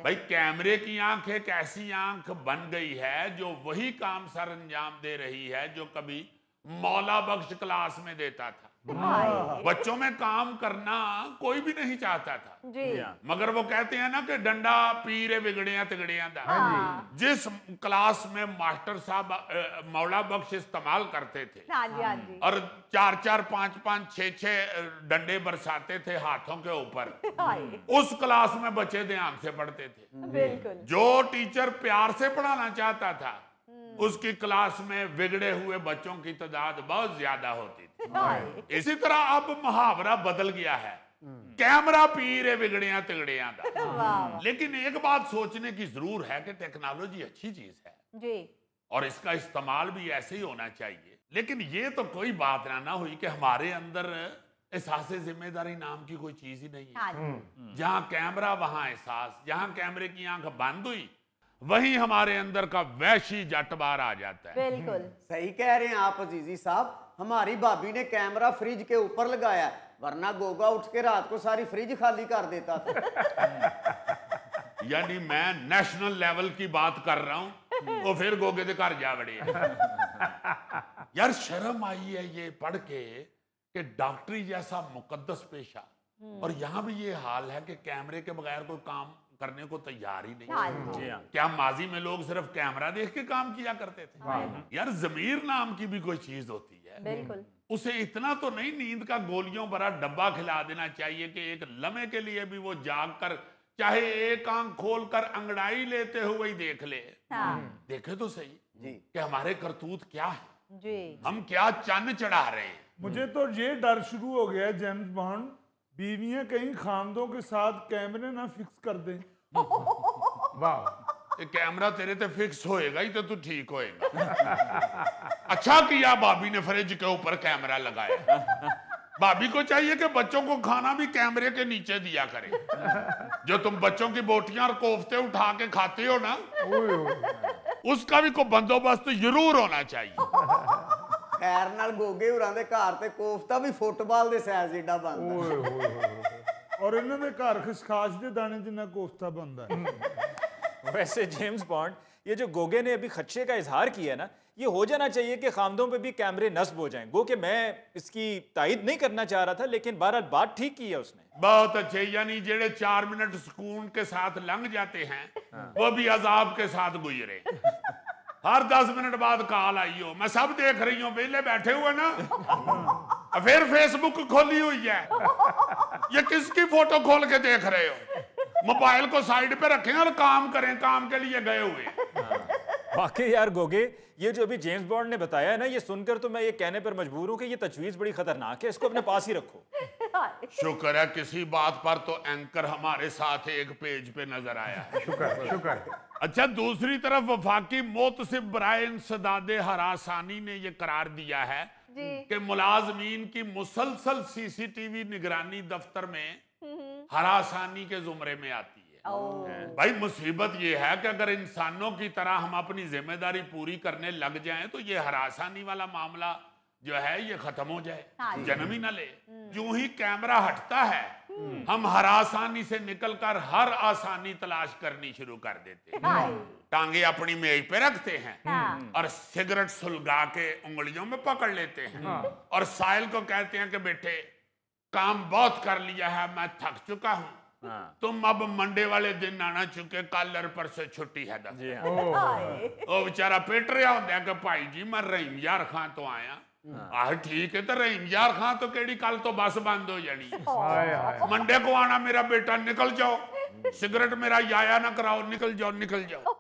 भाई कैमरे की आंख एक ऐसी आंख बन गई है जो वही काम सर अंजाम दे रही है जो कभी मौला बख्श क्लास में देता था। बच्चों में काम करना कोई भी नहीं चाहता था, मगर वो कहते हैं ना कि डंडा पीरे बिगड़िया तिगड़िया दा। जिस क्लास में मास्टर साहब मौला बख्श इस्तेमाल करते थे और 4-4, 5-5, 6-6 डंडे बरसाते थे हाथों के ऊपर, उस क्लास में बच्चे ध्यान से पढ़ते थे। जो टीचर प्यार से पढ़ाना चाहता था उसकी क्लास में बिगड़े हुए बच्चों की तादाद बहुत ज्यादा होती थी। इसी तरह अब मुहावरा बदल गया है कैमरा पीर है बिगड़िया तिगड़िया का। लेकिन एक बात सोचने की जरूर है कि टेक्नोलॉजी अच्छी चीज है जी, और इसका इस्तेमाल भी ऐसे ही होना चाहिए। लेकिन ये तो कोई बात ना हुई कि हमारे अंदर एहसास जिम्मेदारी नाम की कोई चीज ही नहीं है। जहां कैमरा वहां एहसास, जहां कैमरे की आंख बंद हुई वहीं हमारे अंदर का वैशी जट बाहर आ जाता है। बिल्कुल सही कह रहे हैं आप अजीजी साहब। हमारी भाभी ने कैमरा फ्रिज के ऊपर लगाया, वरना गोगा उठ के रात को सारी फ्रिज खाली कर देता था। यानी मैं नेशनल लेवल की बात कर रहा हूं तो फिर गोगे के घर जा बड़े। यार शर्म आई है ये पढ़ के कि डॉक्टरी जैसा मुकद्दस पेशा, और यहाँ भी ये हाल है कि कैमरे के बगैर कोई काम करने को तैयार ही नहीं। क्या माजी में लोग सिर्फ कैमरा देख के काम किया करते थे? यार ज़मीर नाम की भी कोई चीज होती है। बिल्कुल। उसे इतना तो नहीं नींद का गोलियों भरा डब्बा खिला देना चाहिए कि एक लम्हे के लिए भी वो जाग कर चाहे एक आंख खोल कर अंगड़ाई लेते हुए ही देख ले। देखे तो सही जी कि हमारे करतूत क्या है जी, हम क्या चन्न चढ़ा रहे हैं। मुझे तो ये डर शुरू हो गया जेम्स बॉन्ड, बीवियां कहीं खामदों के साथ कैमरे ना फिक्स कर दें। वाह, ये कैमरा तेरे ते फिक्स होएगा ही तो तू ठीक होएगा। अच्छा किया भाभी ने फ्रिज के ऊपर कैमरा लगाया। भाभी को चाहिए कि बच्चों को खाना भी कैमरे के नीचे दिया करे। जो तुम बच्चों की बोटियां और कोफ्ते उठा के खाते हो ना, उसका भी कोई बंदोबस्त जरूर होना चाहिए। खैर नाल गोगे होरां दे घर ते कोफ्ता भी फुटबाल दे साइज ਏਡਾ बनदा। और इन्हों दे घर खसखास दे दाने जिन्ना कोफ्ता बनता है। वैसे जेम्स बॉन्ड, ये जो गोगे ने अभी खदशे का इजहार किया है ना, ये हो जाना चाहिए कि खामदों पे भी कैमरे नस्ब हो जाएं। गो कि मैं इसकी तायद नहीं करना चाह रहा था, लेकिन बहरहाल बात ठीक की है उसने। बहुत अच्छे, यानी जेड़े 4 मिनट सुकून के साथ लंघ जाते हैं वो भी अजाब के साथ गुजरे। हर 10 मिनट बाद कॉल आई हो, मैं सब देख रही हूँ, वेले बैठे हुए ना, फिर फेसबुक खोली हुई है, ये किसकी फोटो खोल के देख रहे हो? मोबाइल को साइड पे रखें और काम करें, काम के लिए गए हुए। वाकई यार गोगे, ये जो अभी जेम्स बॉन्ड ने बताया है ना, ये सुनकर तो मैं ये कहने पर मजबूर हूँ कि ये तजवीज़ बड़ी खतरनाक है, इसको अपने पास ही रखो। शुक्र है किसी बात पर तो एंकर हमारे साथ एक पेज पे नजर आया है। शुक्र। अच्छा, दूसरी तरफ वफाकी मोतसिब ब्रायन सदादे हरासानी ने यह करार दिया है कि मुलाजमीन की मुसलसल सीसीटीवी निगरानी दफ्तर में हरासानी के जुमरे में आती है। भाई मुसीबत यह है कि अगर इंसानों की तरह हम अपनी जिम्मेदारी पूरी करने लग जाएं तो ये हरासानी वाला मामला जो है ये खत्म हो जाए, जन्म ही न ले। यूं ही कैमरा हटता है हम हरासानी से निकलकर हर आसानी तलाश करनी शुरू कर देते हैं। टांगे अपनी मेज पे रखते हैं और सिगरेट सुलगा के उंगलियों में पकड़ लेते हैं और साहिल को कहते हैं कि बेटे काम बहुत कर लिया है, मैं थक चुका हूँ, तुम अब मंडे वाले दिन आना, चुके कल पर से छुट्टी है। वो बेचारा पेट रहा होता है कि भाई जी मैं रहीम यार खान तो आया। ठीक है, तो रहीम यार खान तो केड़ी कल तो बस बंद हो जानी, मंडे को आना मेरा बेटा, निकल जाओ, सिगरेट मेरा याया ना कराओ, निकल जाओ निकल जाओ।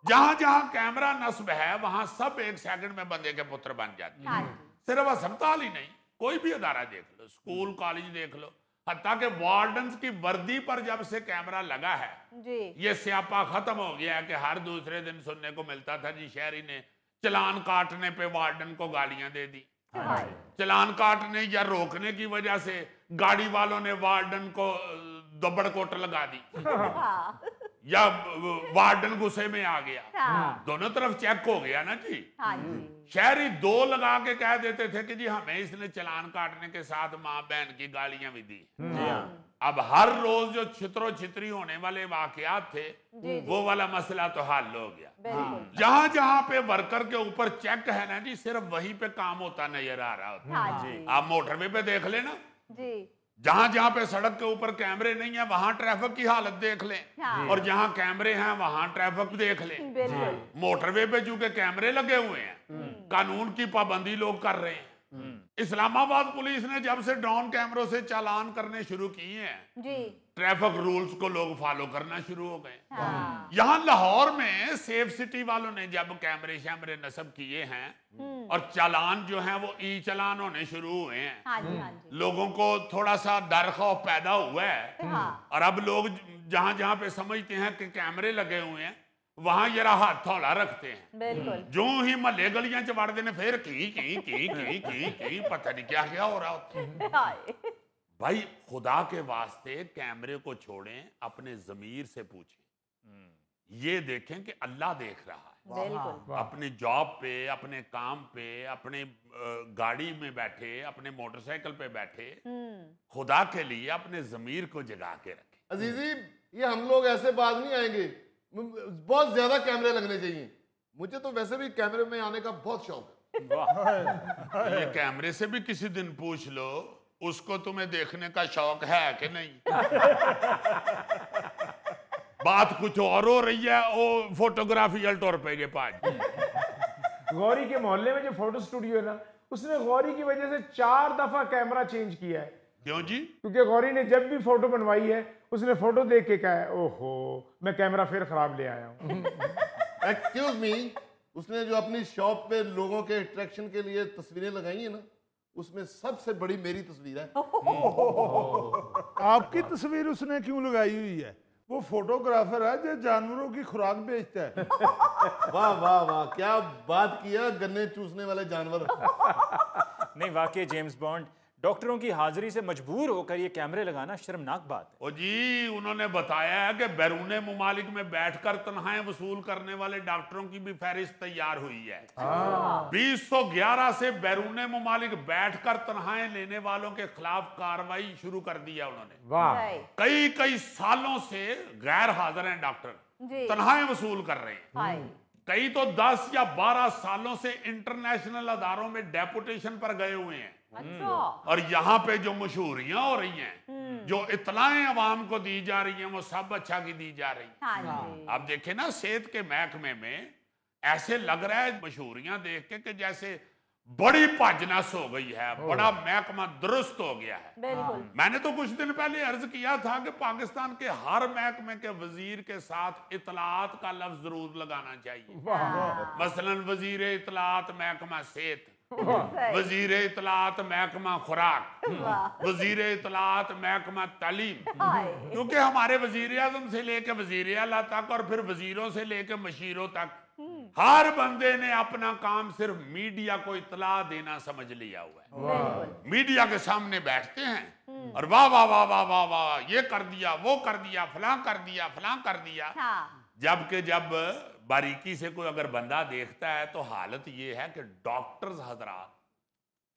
जहां जहां कैमरा नस्ब है वहां सब एक सेकंड में बंदे के पुत्र बन जाते हैं। सिर्फ अस्पताल ही नहीं, कोई भी अदारा देख लो, स्कूल कॉलेज देख लो, हत्ता के वार्डन की वर्दी पर जब से कैमरा लगा है जी, ये स्यापा खत्म हो गया है कि हर दूसरे दिन सुनने को मिलता था जी शहरी ने चलान काटने पे वार्डन को गालियां दे दी। चलान काटने या रोकने की वजह से गाड़ी वालों ने वार्डन को दबड़ कोट लगा दी या वार्डन गुस्से में आ गया। दोनों तरफ चेक हो गया ना जी। शहरी 2 लगा के कह देते थे कि जी हमें इसने चलान काटने के साथ माँ बहन की गालियां भी दी। अब हर रोज जो छितरो छितरी होने वाले वाकयात थे वो वाला मसला तो हल हो गया। जहां जहां पे वर्कर के ऊपर चेक है ना जी, सिर्फ वहीं पे काम होता नजर आ रहा होता। आप मोटरवे पे देख लेना, जहां जहां पे सड़क के ऊपर कैमरे नहीं है वहां ट्रैफिक की हालत देख लें, और जहां कैमरे हैं वहां ट्रैफिक देख लें। मोटरवे पे चूंकि कैमरे लगे हुए हैं, कानून की पाबंदी लोग कर रहे हैं, इस्लामाबाद पुलिस ने जब से ड्रोन कैमरों से चालान करने शुरू किए हैं जी ट्रैफिक रूल्स को लोग फॉलो करना शुरू हो गए। हाँ। यहाँ लाहौर में सेफ सिटी वालों ने जब कैमरे शैमरे नस्ब किए हैं और चालान जो हैं वो ई चालान होने शुरू हुए हैं, हाँ जी, हाँ जी। लोगों को थोड़ा सा डर खौफ पैदा हुआ है। हाँ। और अब लोग जहां जहां पे समझते हैं कि कैमरे लगे हुए हैं वहां जरा हाथ हौला रखते हैं। बिल्कुल। जो ही महल्ले गलियां च वड़ते ने फिर की पता नहीं क्या क्या हो रहा होता है। हाय। भाई खुदा के वास्ते कैमरे को छोड़ें, अपने जमीर से पूछें, ये देखें कि अल्लाह देख रहा है। बिल्कुल। अपने जॉब पे, अपने काम पे, अपने गाड़ी में बैठे, अपने मोटरसाइकिल पे बैठे, खुदा के लिए अपने जमीर को जगा के रखें। अजीजी, ये हम लोग ऐसे बात नहीं आएंगे, बहुत ज्यादा कैमरे लगने चाहिए। मुझे तो वैसे भी कैमरे में आने का बहुत शौक है। ये कैमरे से भी किसी दिन पूछ लो उसको तुम्हें देखने का शौक है कि नहीं। बात कुछ और हो रही है। वो फोटोग्राफी तौर पे ये पाज गौरी के मोहल्ले में जो फोटो स्टूडियो है ना, उसने गौरी की वजह से 4 दफा कैमरा चेंज किया है। क्यों जी? क्योंकि गौरी ने जब भी फोटो बनवाई है उसने फोटो देख के कहा है ओहो मैं कैमरा फिर खराब ले आया हूँ। एक्सक्यूज मी, उसने जो अपनी शॉप पे लोगों के अट्रैक्शन के लिए तस्वीरें लगाई है ना, उसमें सबसे बड़ी मेरी तस्वीर है। आपकी तस्वीर उसने क्यों लगाई हुई है? वो फोटोग्राफर है जो जानवरों की खुराक बेचता है। वाह वाह वाह, क्या बात किया, गन्ने चूसने वाले जानवर। नहीं, वाकई जेम्स बॉन्ड, डॉक्टरों की हाजिरी से मजबूर होकर ये कैमरे लगाना शर्मनाक बात है। ओ जी, उन्होंने बताया है कि बैरूने मुमालिक में बैठकर तनख्वाहें वसूल करने वाले डॉक्टरों की भी फहरिस्त तैयार हुई है। 2011 से बैरूने मुमालिक बैठकर तनख्वाहें लेने वालों के खिलाफ कार्रवाई शुरू कर दी है उन्होंने। वाह। कई कई सालों से गैर हाजिर हैं डॉक्टर, जी। तनख्वाहें वसूल कर रहे हैं। हाय। कई तो 10 या 12 सालों से इंटरनेशनल अदारों में डेपुटेशन पर गए हुए हैं। अच्छा। और यहाँ पे जो मशहूरियां हो रही हैं, जो इतलाएं अवाम को दी जा रही हैं, वो सब अच्छा की दी जा रही हैं। हाँ जी। आप देखें ना, सेहत के महकमे में ऐसे लग रहा है मशहूरियां देख के कि जैसे बड़ी भाजनस हो गई है, बड़ा महकमा दुरुस्त हो गया है। बिल्कुल। मैंने तो कुछ दिन पहले अर्ज किया था कि पाकिस्तान के हर महकमे के वजीर के साथ इतलात का लफ्ज जरूर लगाना चाहिए। मसलन वजीर इतलात महकमा सेहत, वजीर इतलात महकमा खुराक, वजीर इतलात महकमा तालीम। क्योंकि हमारे वजीर आजम से लेके वजीर आला तक और फिर वजीरों से लेके मशीरों तक हर बंदे ने अपना काम सिर्फ मीडिया को इतला देना समझ लिया हुआ है। मीडिया के सामने बैठते हैं और वाह वाह वाह वाह वाह वाह, ये कर दिया, वो कर दिया, फलां कर दिया, फलां कर दिया। जबकि जब बारीकी से कोई अगर बंदा देखता है तो हालत ये है कि डॉक्टर्स हजरात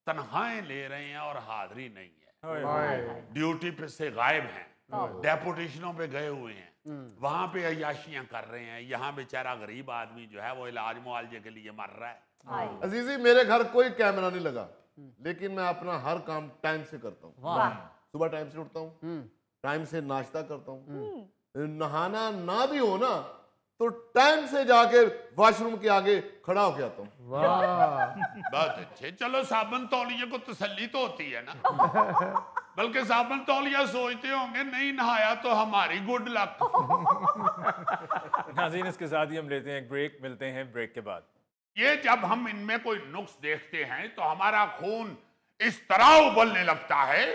तनख्वाहें ले रहे हैं और हाजिरी नहीं है, ड्यूटी पे से गायब हैं, डेपुटेशनों पे गए हुए हैं, वहां पे अयाशियां कर रहे हैं। यहाँ बेचारा गरीब आदमी जो है वो इलाज मुआवजे के लिए मर रहा है। अजीजी, मेरे घर कोई कैमरा नहीं लगा, लेकिन मैं अपना हर काम टाइम से करता हूँ। सुबह टाइम से उठता हूँ, टाइम से नाश्ता करता हूँ, नहाना ना भी हो ना तो टाइम से जाके वॉशरूम के आगे खड़ा होके आता हूँ। बहुत अच्छे। चलो साबुन तौलिए को तसल्ली तो होती है ना। बल्कि साबुन तौलिया सोचते होंगे नहीं नहाया तो हमारी गुड लक। नाज़रीन, इसके साथ ही हम लेते हैं एक ब्रेक, मिलते हैं ब्रेक के बाद। ये जब हम इनमें कोई नुक्स देखते हैं तो हमारा खून इस तरह उबलने लगता है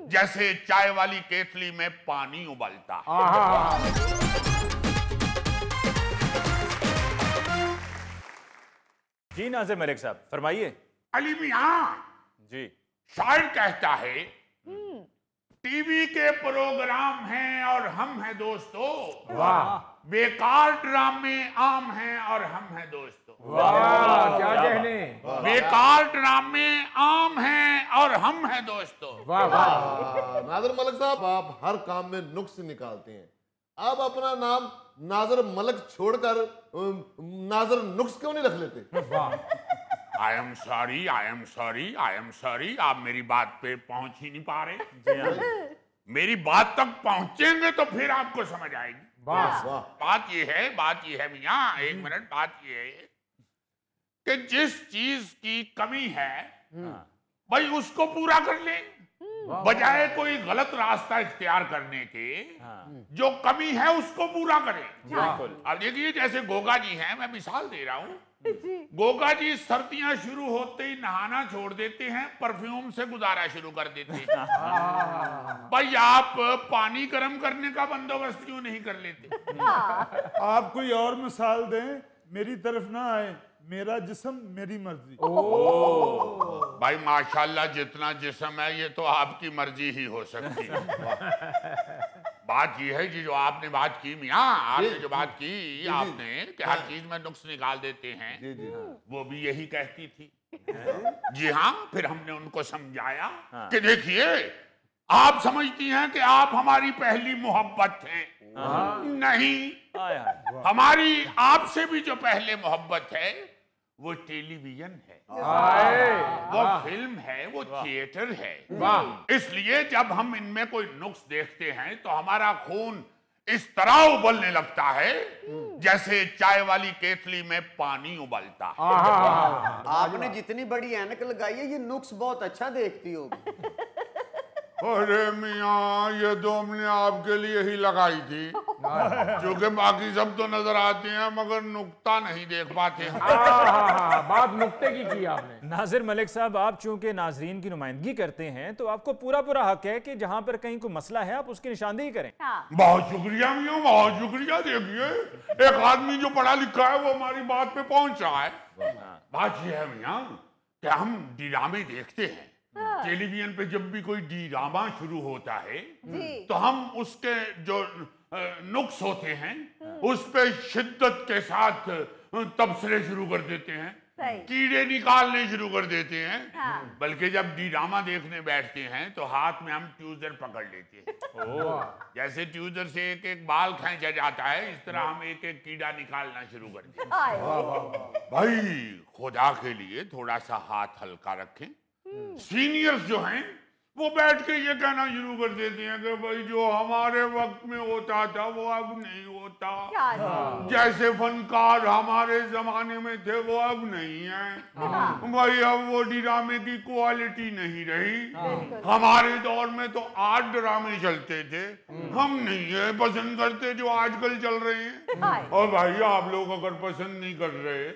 जैसे चाय वाली केतली में पानी उबलता है। जी नाज़िर मलिक साहब, फरमाइए। अली मियां जी, शायर कहता है टीवी के प्रोग्राम हैं और हम हैं दोस्तों, वाह। बेकार ड्रामे आम हैं और हम हैं दोस्तों। वाह, क्या कहने। बेकार ड्रामे आम हैं और हम हैं दोस्तों। वाह वाह। नाज़िर मलिक साहब, आप हर काम में नुक्स निकालते हैं। आप अपना नाम नाज़िर मलिक छोड़कर नाज़िर नुक्स क्यों नहीं रख लेते? I am sorry, I am sorry, I am sorry. आप मेरी बात पे पहुंच ही नहीं पा रहे। मेरी बात तक पहुंचेंगे तो फिर आपको समझ आएगी। बात ये है मियां, एक मिनट, बात ये है कि जिस चीज की कमी है भाई उसको पूरा कर ले, बजाय कोई गलत रास्ता इख्तियार करने के। जो कमी है उसको पूरा करें। बिल्कुल। अब देखिए जैसे गोगा जी हैं, मैं मिसाल दे रहा हूँ। गोगा जी सर्दियां शुरू होते ही नहाना छोड़ देते हैं, परफ्यूम से गुजारा शुरू कर देते हैं। भाई आप पानी गर्म करने का बंदोबस्त क्यों नहीं कर लेते? आप कोई और मिसाल दें, मेरी तरफ ना आए। मेरा जिस्म मेरी मर्जी। भाई माशाल्लाह जितना जिस्म है ये तो आपकी मर्जी ही हो सकती है। बात ये है जी जो आपने बात की मियाँ, आपने जो बात की आपने कि हर चीज में नुक्स निकाल देते हैं, वो भी यही कहती थी। जी हाँ, फिर हमने उनको समझाया कि देखिए आप समझती हैं कि आप हमारी पहली मोहब्बत हैं। नहीं, हमारी आपसे भी जो पहले मोहब्बत है वो टेलीविजन है, वो फिल्म है, वो थिएटर है। इसलिए जब हम इनमें कोई नुक्स देखते हैं तो हमारा खून इस तरह उबलने लगता है जैसे चाय वाली केतली में पानी उबलता है। आपने जितनी बड़ी ऐनक लगाई है ये नुक्स बहुत अच्छा देखती होगी। अरे मियाँ ये तो हमने आपके लिए ही लगाई थी, क्योंकि बाकी सब तो नजर आते हैं मगर नुक्ता नहीं देख पाते हैं। बात नुक्ते की आपने। नाजिर मलिक साहब, आप चूंकि नाजरीन की नुमाइंदगी करते हैं तो आपको पूरा पूरा हक है कि जहां पर कहीं कोई मसला है आप उसकी निशानदेही करें। बहुत शुक्रिया मियाँ, बहुत शुक्रिया। देखिए एक आदमी जो पढ़ा लिखा है वो हमारी बात पे पहुंच रहा है। बात यह है मियाँ कि हम ड्रामे देखते हैं, टेलीविजन पे जब भी कोई ड्रामा शुरू होता है तो हम उसके जो नुक्स होते हैं उस पे शिद्दत के साथ तबसरे शुरू कर देते हैं, कीड़े निकालने शुरू कर देते हैं। बल्कि जब ड्रामा देखने बैठते हैं तो हाथ में हम ट्यूजर पकड़ लेते हैं। जैसे ट्यूजर से एक एक बाल खींचा जाता है, इस तरह हम एक एक कीड़ा निकालना शुरू कर देते हैं। भाई खुदा के लिए थोड़ा सा हाथ हल्का रखें। सीनियर्स जो हैं वो बैठ के ये कहना शुरू कर देते हैं कि भाई जो हमारे वक्त में होता था वो अब नहीं होता, जैसे फनकार हमारे जमाने में थे वो अब नहीं है। भाई अब वो ड्रामे की क्वालिटी नहीं रही। हमारे दौर में तो 8 ड्रामे चलते थे, हम नहीं है पसंद करते जो आजकल चल रहे हैं। और भाई आप लोग अगर पसंद नहीं कर रहे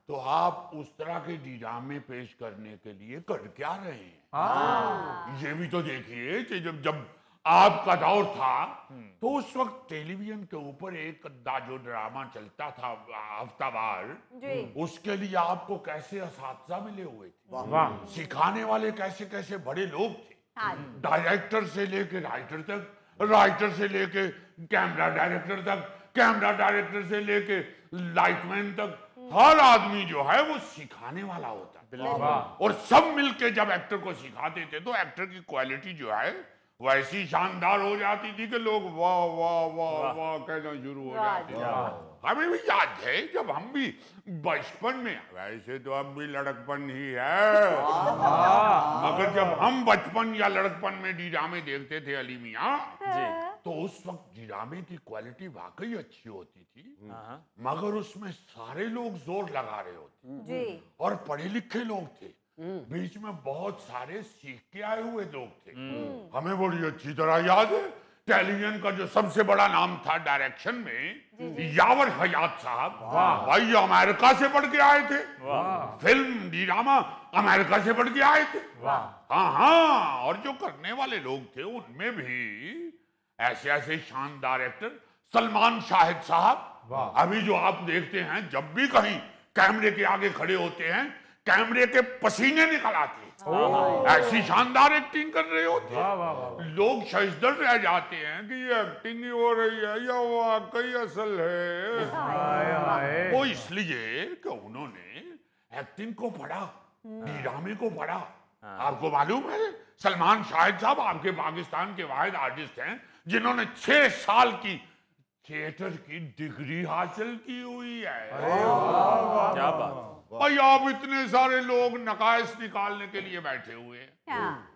तो आप उस तरह के ड्रामे पेश करने के लिए कर क्या रहे हैं? ये भी तो देखिए कि जब आपका दौर था तो उस वक्त टेलीविजन के ऊपर एक जो ड्रामा चलता था हफ्तावार, उसके लिए आपको कैसे असातिज़ा मिले हुए थे, सिखाने वाले कैसे कैसे बड़े लोग थे, डायरेक्टर से लेके राइटर तक, राइटर से लेके कैमरा डायरेक्टर तक, कैमरा डायरेक्टर से लेके लाइटमैन तक, हर आदमी जो है वो सिखाने वाला होता है। और सब मिलके जब एक्टर को सिखाते थे तो एक्टर की क्वालिटी जो है वैसी शानदार हो जाती थी कि लोग वाह वाह वाह वाह कहना शुरू हो जाते थे। हमें भी याद है जब हम भी बचपन में, वैसे तो अब भी लड़कपन ही है, मगर जब हम बचपन या लड़कपन में ड्रामे देखते थे अली मियाँ, तो उस वक्त ड्रामे की क्वालिटी वाकई अच्छी होती थी, मगर उसमें सारे लोग जोर लगा रहे होते और पढ़े लिखे लोग थे, बीच में बहुत सारे सीख के आए हुए लोग थे। हमें बड़ी अच्छी तरह याद है टेलीविजन का जो सबसे बड़ा नाम था डायरेक्शन में, यावर हयात साहब, भाई अमेरिका से पढ़ के आए थे, फिल्म ड्रामा अमेरिका से पढ़ के आए थे। हाँ, और जो करने वाले लोग थे उनमें भी ऐसे ऐसे शानदार एक्टर, सलमान शाहिद साहब, अभी जो आप देखते हैं जब भी कहीं कैमरे के आगे खड़े होते हैं कैमरे के पसीने निकल आते हैं, ऐसी शानदार एक्टिंग कर रहे होते हैं, लोग शर्मदर रह जाते हैं कि ये एक्टिंग ही हो रही है या वाकई असल है। वो इसलिए कि उन्होंने एक्टिंग को पढ़ा, ड्रामे को पढ़ा। आपको मालूम है सलमान शाहिद साहब आपके पाकिस्तान के वाहिद आर्टिस्ट हैं जिन्होंने 6 साल की थिएटर की डिग्री हासिल की हुई है। क्या बात भाई आप इतने सारे लोग नकाइस निकालने के लिए बैठे हुए हैं,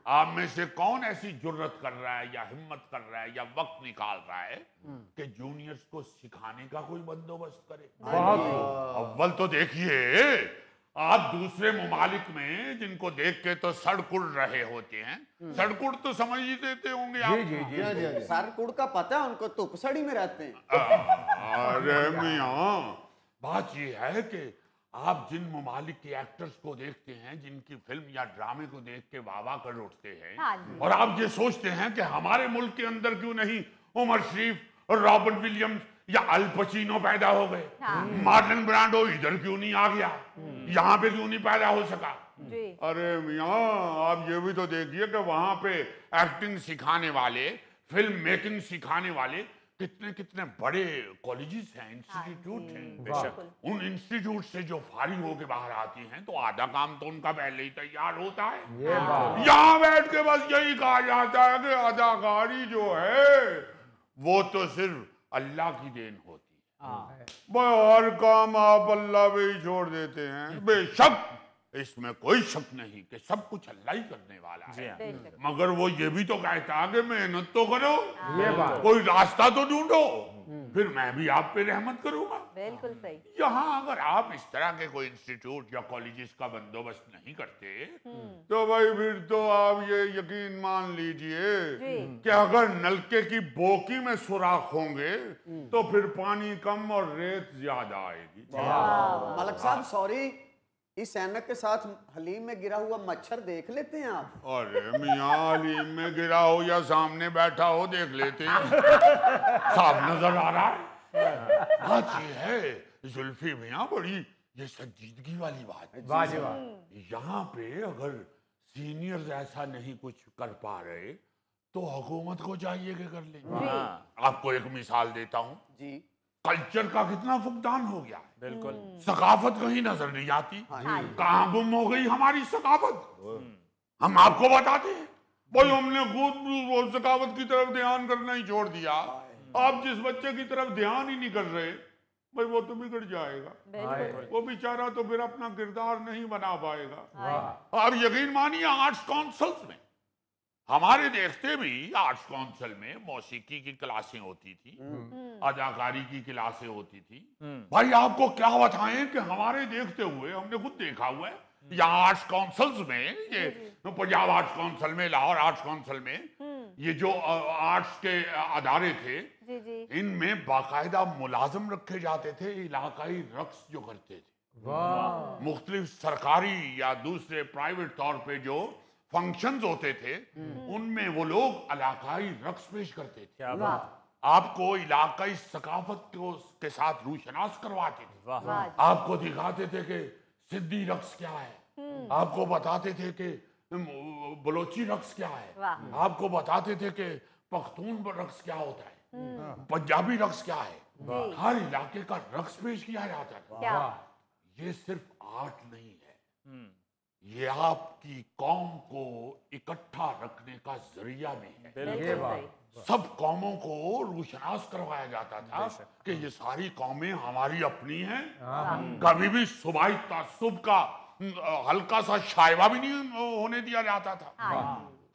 आप में से कौन ऐसी जुर्रत कर रहा है या हिम्मत कर रहा है या वक्त निकाल रहा है कि जूनियर्स को सिखाने का कोई बंदोबस्त करे? अव्वल तो देखिए आप दूसरे ममालिक में जिनको देख के तो सड़कुड़ रहे होते हैं, सड़कुड़ तो समझ ही देते होंगे आप। जी। सरकुड़ का पता है उनको, धुप सड़ी में रहते हैं। अरे मियां, बात ये है कि आप जिन ममालिक के एक्टर्स को देखते हैं, जिनकी फिल्म या ड्रामे को देख के वाह कर उठते हैं, और आप ये सोचते हैं कि हमारे मुल्क के अंदर क्यों नहीं उमर शरीफ और रॉबर्ट विलियम्स या अल पचीनो पैदा हो गए, मार्लन ब्रांडो इधर क्यों नहीं आ गया, यहाँ पे क्यों नहीं पैदा हो सका। अरे मियां, आप ये भी तो देखिए कि वहां पे एक्टिंग सिखाने वाले, फिल्म मेकिंग सिखाने वाले कितने कितने बड़े कॉलेजेस हैं, इंस्टीट्यूट हैं। उन इंस्टीट्यूट से जो फारिग होके बाहर आती हैं तो आधा काम तो उनका पहले ही तैयार होता है। यहाँ बैठ के बस यही कहा जाता है कि अदाकारी जो है वो तो सिर्फ अल्लाह की देन होती है। हर काम आप अल्लाह पे ही छोड़ देते हैं। बेशक इसमें कोई शक नहीं कि सब कुछ अल्लाह ही करने वाला है, मगर वो ये भी तो कहता है कि मेहनत तो करो, कोई रास्ता तो ढूंढो, फिर मैं भी आप पे रहमत करूंगा। बिल्कुल सही। यहाँ अगर आप इस तरह के कोई इंस्टीट्यूट या कॉलेजेस का बंदोबस्त नहीं करते तो भाई फिर तो आप ये यकीन मान लीजिए कि अगर नलके की बोकी में सुराख होंगे तो फिर पानी कम और रेत ज्यादा आएगी। मलक साहब सॉरी, इस ऐनक के साथ हलीम में गिरा हुआ मच्छर देख लेते हैं आप? अरे मियाँ, हलीम में गिरा हो या सामने बैठा हो देख लेते हैं, साफ नजर आ रहा है। बात ये है जुल्फी मियाँ, बड़ी ये संजीदगी वाली बात है। यहाँ पे अगर सीनियर्स ऐसा नहीं कुछ कर पा रहे तो हुकूमत को चाहिए कि कर ले। आपको एक मिसाल देता हूँ जी, कल्चर का कितना फुकदान हो गया है। बिल्कुल। सकाफत कहीं नजर नहीं आती। कहाँ गुम हो गई हमारी सकाफत? हम आपको बताते हैं भाई, हमने खुद सकाफत की तरफ ध्यान करना ही छोड़ दिया। आप जिस बच्चे की तरफ ध्यान ही नहीं कर रहे भाई, वो तो बिगड़ जाएगा, वो बेचारा तो फिर अपना किरदार नहीं बना पाएगा। आप यकीन मानिए, आर्ट्स काउंसिल्स में हमारे देखते भी आर्ट्स काउंसिल में मौसीकी की क्लासें होती थी, अदाकारी की क्लासें होती थी। भाई आपको क्या बताएं कि हमारे देखते हुए, हमने खुद देखा हुआ है यहाँ आर्ट्स काउंसिल्स में, ये पंजाब आर्ट्स काउंसिल में, लाहौर आर्ट्स काउंसिल में, ये जो आर्ट्स के अदारे थे इनमें बाकायदा मुलाजिम रखे जाते थे इलाकाई रक्स जो करते थे। मुख्तलिफ सरकारी या दूसरे प्राइवेट तौर पे जो फंक्शंस होते थे उनमें वो लोग इलाकाई रक्स पेश करते थे। आपको इलाकाई सकाफत के साथ रूशनास करवाते थे। आपको दिखाते थे कि सिद्धी रक्स क्या है, आपको बताते थे कि बलोची रक्स क्या है, आपको बताते थे कि पख्तून रक्स क्या होता है, पंजाबी रक्स क्या है। हर इलाके का रक्स पेश किया जाता था। ये सिर्फ आर्ट नहीं है, ये आपकी कौम को इकट्ठा रखने का जरिया भी है। सब कौमों को रूशनास करवाया जाता था कि ये सारी कौमें हमारी अपनी हैं। कभी भी सुबाई तासुब का हल्का सा शायबा भी नहीं होने दिया जाता था।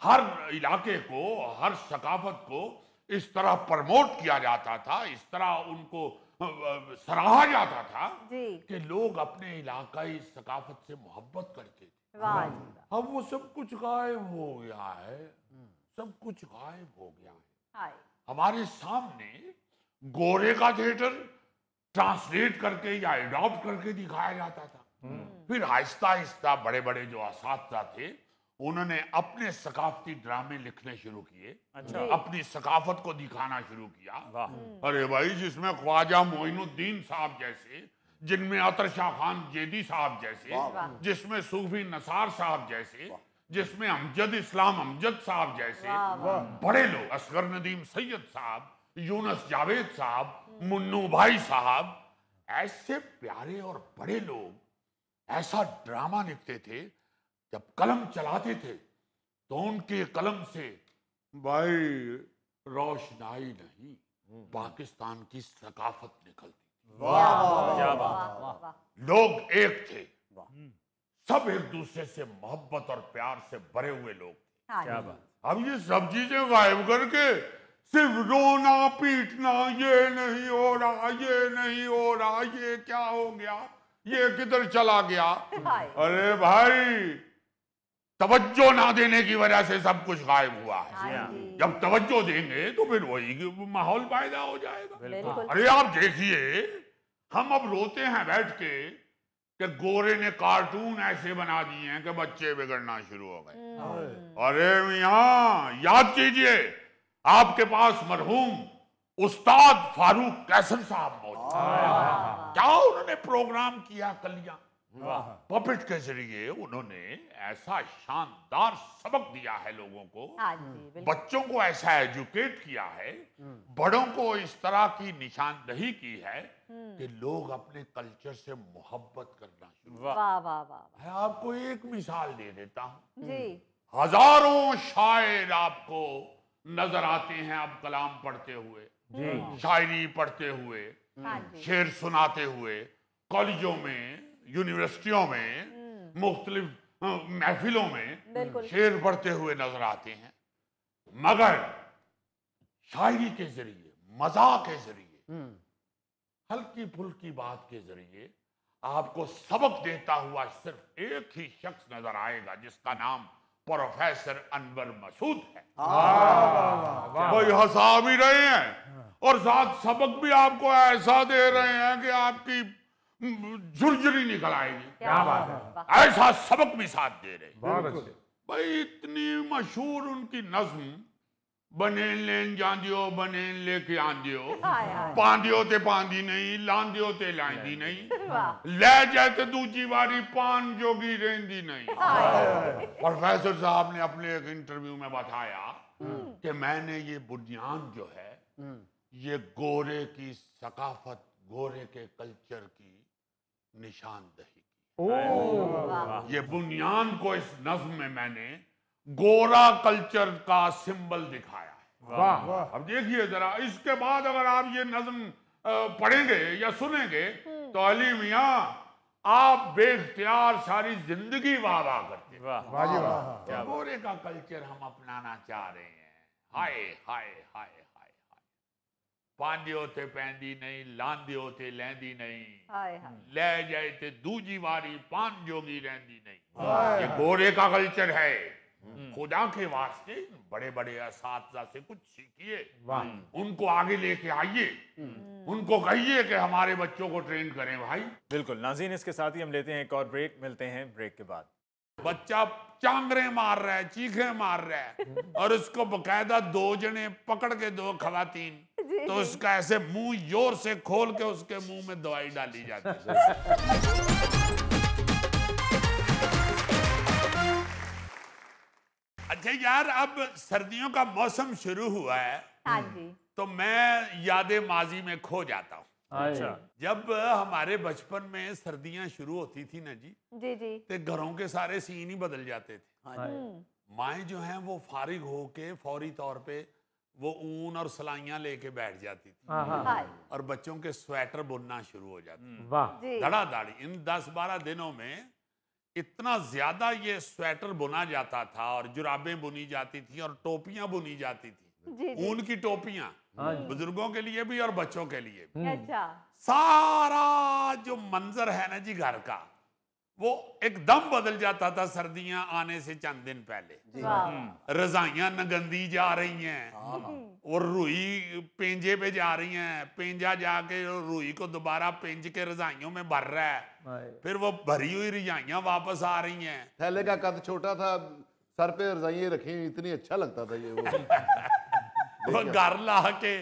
हर इलाके को, हर सकाफत को इस तरह प्रमोट किया जाता था, इस तरह उनको सराहा जाता था कि लोग अपने इलाकाई सकाफत से मोहब्बत करते थे। अब वो सब कुछ गायब हो गया है, सब कुछ गायब हो गया है। हमारे सामने गोरे का थिएटर ट्रांसलेट करके या एडॉप्ट करके दिखाया जाता था। फिर आहिस्ता आहिस्ता बड़े बड़े जो असातिज़ा थे उन्होंने अपने सकाफती ड्रामे लिखने शुरू किए, अपनी सकाफत को दिखाना शुरू किया। अरे भाई, जिसमें ख्वाजा मोइनुद्दीन साहब जैसे, जिनमें अतर शाह खान जेदी साहब जैसे, जिसमें सूफी नसार साहब जैसे, जिसमें अमजद इस्लाम अमजद साहब जैसे बड़े लोग, असगर नदीम सैयद साहब, यूनस जावेद साहब, मुन्नू भाई साहब, ऐसे प्यारे और बड़े लोग ऐसा ड्रामा लिखते थे। जब कलम चलाते थे तो उनके कलम से भाई रोशनाई नहीं, पाकिस्तान की सकाफत निकलती। लोग एक थे, सब एक दूसरे से मोहब्बत और प्यार से भरे हुए लोग थे। क्या बात। अब ये सब चीजें गायब करके सिर्फ रोना पीटना, ये नहीं हो रहा, ये नहीं हो रहा, ये क्या हो गया, ये किधर चला गया। अरे भाई, तवज्जो ना देने की वजह से सब कुछ गायब हुआ है। जब तवज्जो देंगे तो फिर वही माहौल पैदा हो जाएगा। अरे आप देखिए, हम अब रोते हैं बैठ के कि गोरे ने कार्टून ऐसे बना दिए हैं कि बच्चे बिगड़ना शुरू हो गए। अरे मियां, याद कीजिए, आपके पास मरहूम उस्ताद फारूक कैसर साहब मौजूद हैं। क्या उन्होंने प्रोग्राम किया कलियां, पपेट के जरिए उन्होंने ऐसा शानदार सबक दिया है लोगों को। बच्चों को ऐसा एजुकेट किया है, बड़ों को इस तरह की निशानदही की है कि लोग अपने कल्चर से मोहब्बत करना शुरू। मैं आपको एक मिसाल दे देता हूँ। हजारों शायर आपको नजर आते हैं अब कलाम पढ़ते हुए, शायरी पढ़ते हुए, शेर सुनाते हुए, कॉलेजों में, यूनिवर्सिटियों में, मुख्तलिफ महफिलों में शेर पढ़ते हुए नजर आते हैं। मगर शायरी के जरिए, मजाक के जरिए, हल्की फुल्की बात के जरिए आपको सबक देता हुआ सिर्फ एक ही शख्स नजर आएगा, जिसका नाम प्रोफेसर अनवर मसूद है। भाई हंसा भी रहे हैं और साथ सबक भी आपको ऐसा दे रहे हैं कि आपकी झुरझुरी निकल आएगी। क्या बात है, ऐसा सबक भी साथ दे रहे हैं। बहुत अच्छे। भाई इतनी मशहूर उनकी नज्म, बने लेन जांदियो बने लेके आंदियो, पांदियो ते पांदी नहीं, लांदियो ते लांदी नहीं, ले जाए ते दूजी बारी पान जोगी रेंदी नहीं। प्रोफेसर साहब ने अपने एक इंटरव्यू में बताया कि मैंने ये बुनियाद जो है, ये गोरे की सकाफत, गोरे के कल्चर की निशानदही की। ये बुनियाद को इस नज्म में मैंने गोरा कल्चर का सिंबल दिखाया है। वाह। अब देखिए जरा, इसके बाद अगर आप ये नज्म पढ़ेंगे या सुनेंगे तो अली मियां आप बेख्तियार सारी जिंदगी वाह वाह करते हैं। वाह। गोरे का कल्चर हम अपनाना चाह रहे हैं। हाय हाय हाय हाय हाय, पांदियो ते पैंदी नहीं, लांदियो ते लैंदी नहीं, ले जाए ते दूजी बारी पान जोगी रहंदी नहीं। ये गोरे का कल्चर है। खुदा के वास्ते बड़े बड़े असातिज़ा से कुछ सीखिए, उनको आगे लेके आइए, उनको कहिए कि हमारे बच्चों को ट्रेन करें भाई। बिल्कुल नाज़रीन, इसके साथ ही हम लेते हैं एक और ब्रेक। मिलते हैं ब्रेक के बाद। बच्चा चांगरे मार रहा है, चीखे मार रहा है और उसको बकायदा दो जने पकड़ के, दो खवातीन, तो उसका ऐसे मुंह जोर से खोल के उसके मुंह में दवाई डाली जाती है। अच्छा यार, अब सर्दियों का मौसम शुरू हुआ है। हाँ जी। तो मैं यादें माजी में खो जाता हूँ। अच्छा। जब हमारे बचपन में सर्दियां शुरू होती थी ना जी, तो घरों के सारे सीन ही बदल जाते थे। माएँ जो हैं वो फारिग होके फौरी तौर पे वो ऊन और सलाइयां लेके बैठ जाती थी और बच्चों के स्वेटर बुनना शुरू हो जाते। वाह। धड़ाधड़ी इन 10-12 दिनों में इतना ज्यादा ये स्वेटर बुना जाता था और जुराबें बुनी जाती थी और टोपियां बुनी जाती थी, ऊन की टोपियां, बुजुर्गों के लिए भी और बच्चों के लिए भी। अच्छा। सारा जो मंजर है ना जी घर का, वो एकदम बदल जाता था सर्दियां आने से चंद दिन पहले। रजाइयां नगंदी जा रही हैं और रुई पेंजे पे जा रही हैं, पेंजा जाके रुई को दोबारा पेंज के रजाइयों में भर रहा है, फिर वो भरी हुई रजाइयां वापस आ रही हैं। थैले का कद छोटा था, सर पे रजाइयां रखी, इतनी अच्छा लगता था ये वो घर ला के,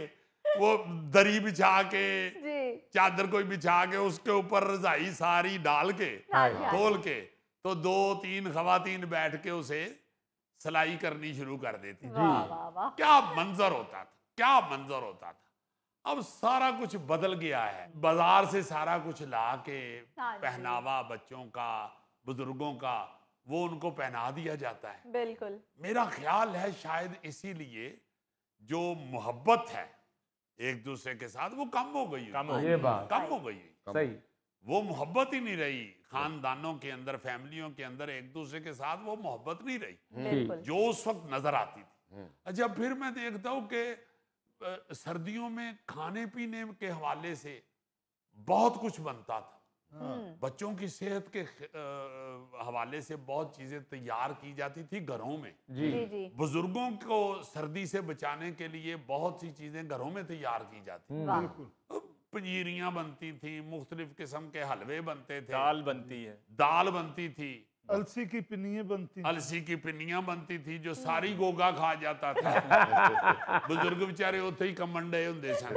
वो दरी बिछा के, चादर कोई बिछा के, उसके ऊपर रजाई सारी डाल के खोल के, तो 2-3 खवातीन बैठ के उसे सिलाई करनी शुरू कर देती। क्या मंजर होता था, क्या मंजर होता था। अब सारा कुछ बदल गया है। बाजार से सारा कुछ ला के पहनावा बच्चों का, बुजुर्गों का, वो उनको पहना दिया जाता है। बिल्कुल। मेरा ख्याल है शायद इसीलिए जो मोहब्बत है एक दूसरे के साथ वो कम हो गई, कम हो गई। सही। वो मोहब्बत ही नहीं रही खानदानों के अंदर, फैमिलियों के अंदर एक दूसरे के साथ वो मोहब्बत नहीं रही जो उस वक्त नजर आती थी। अच्छा, फिर मैं देखता हूँ कि सर्दियों में खाने पीने के हवाले से बहुत कुछ बनता था। बच्चों की सेहत के हवाले से बहुत चीजें तैयार की जाती थी घरों में। जी जी बुजुर्गों को सर्दी से बचाने के लिए बहुत सी चीजें घरों में तैयार की जाती वाह पंजीरियां बनती थी, मुख्तलिफ किस्म के हलवे बनते थे, दाल बनती है, दाल बनती थी, अलसी की पिन्नियां बनती थी। अलसी की पिन्नियां बनती थी जो सारी गोगा खा जाता था। बुजुर्ग बेचारे उथे ही कमंडे होंदे सन।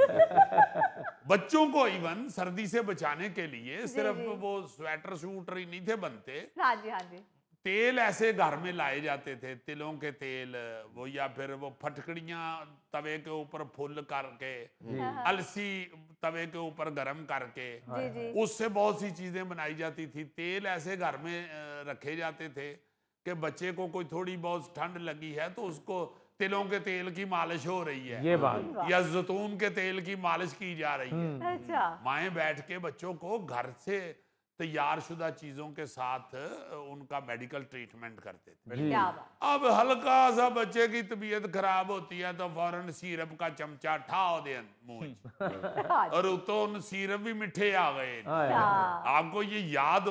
बच्चों को इवन सर्दी से बचाने के लिए सिर्फ वो स्वेटर शूटर ही नहीं थे बनते, हाँ जी तेल ऐसे घर में लाए जाते थे, तिलों के तेल वो, या फिर वो फटकड़ियां तवे के ऊपर फुल करके, अलसी तवे के ऊपर गरम करके, उससे बहुत सी चीजें बनाई जाती थी। तेल ऐसे घर में रखे जाते थे कि बच्चे को कोई थोड़ी बहुत ठंड लगी है तो उसको तिलों के तेल की मालिश हो रही है, ये बात, या जैतून के तेल की मालिश की जा रही है। अच्छा माएं बैठ के बच्चों को घर से तैयार शुदा चीजों के साथ उनका मेडिकल ट्रीटमेंट करते थे। क्या बात अब हल्का सा बच्चे की तबीयत खराब होती है तो फौरन सिरप का चमचा ठाओ दे मुंह में। और तो उन सिरप भी मिठे आ गए। आपको ये याद,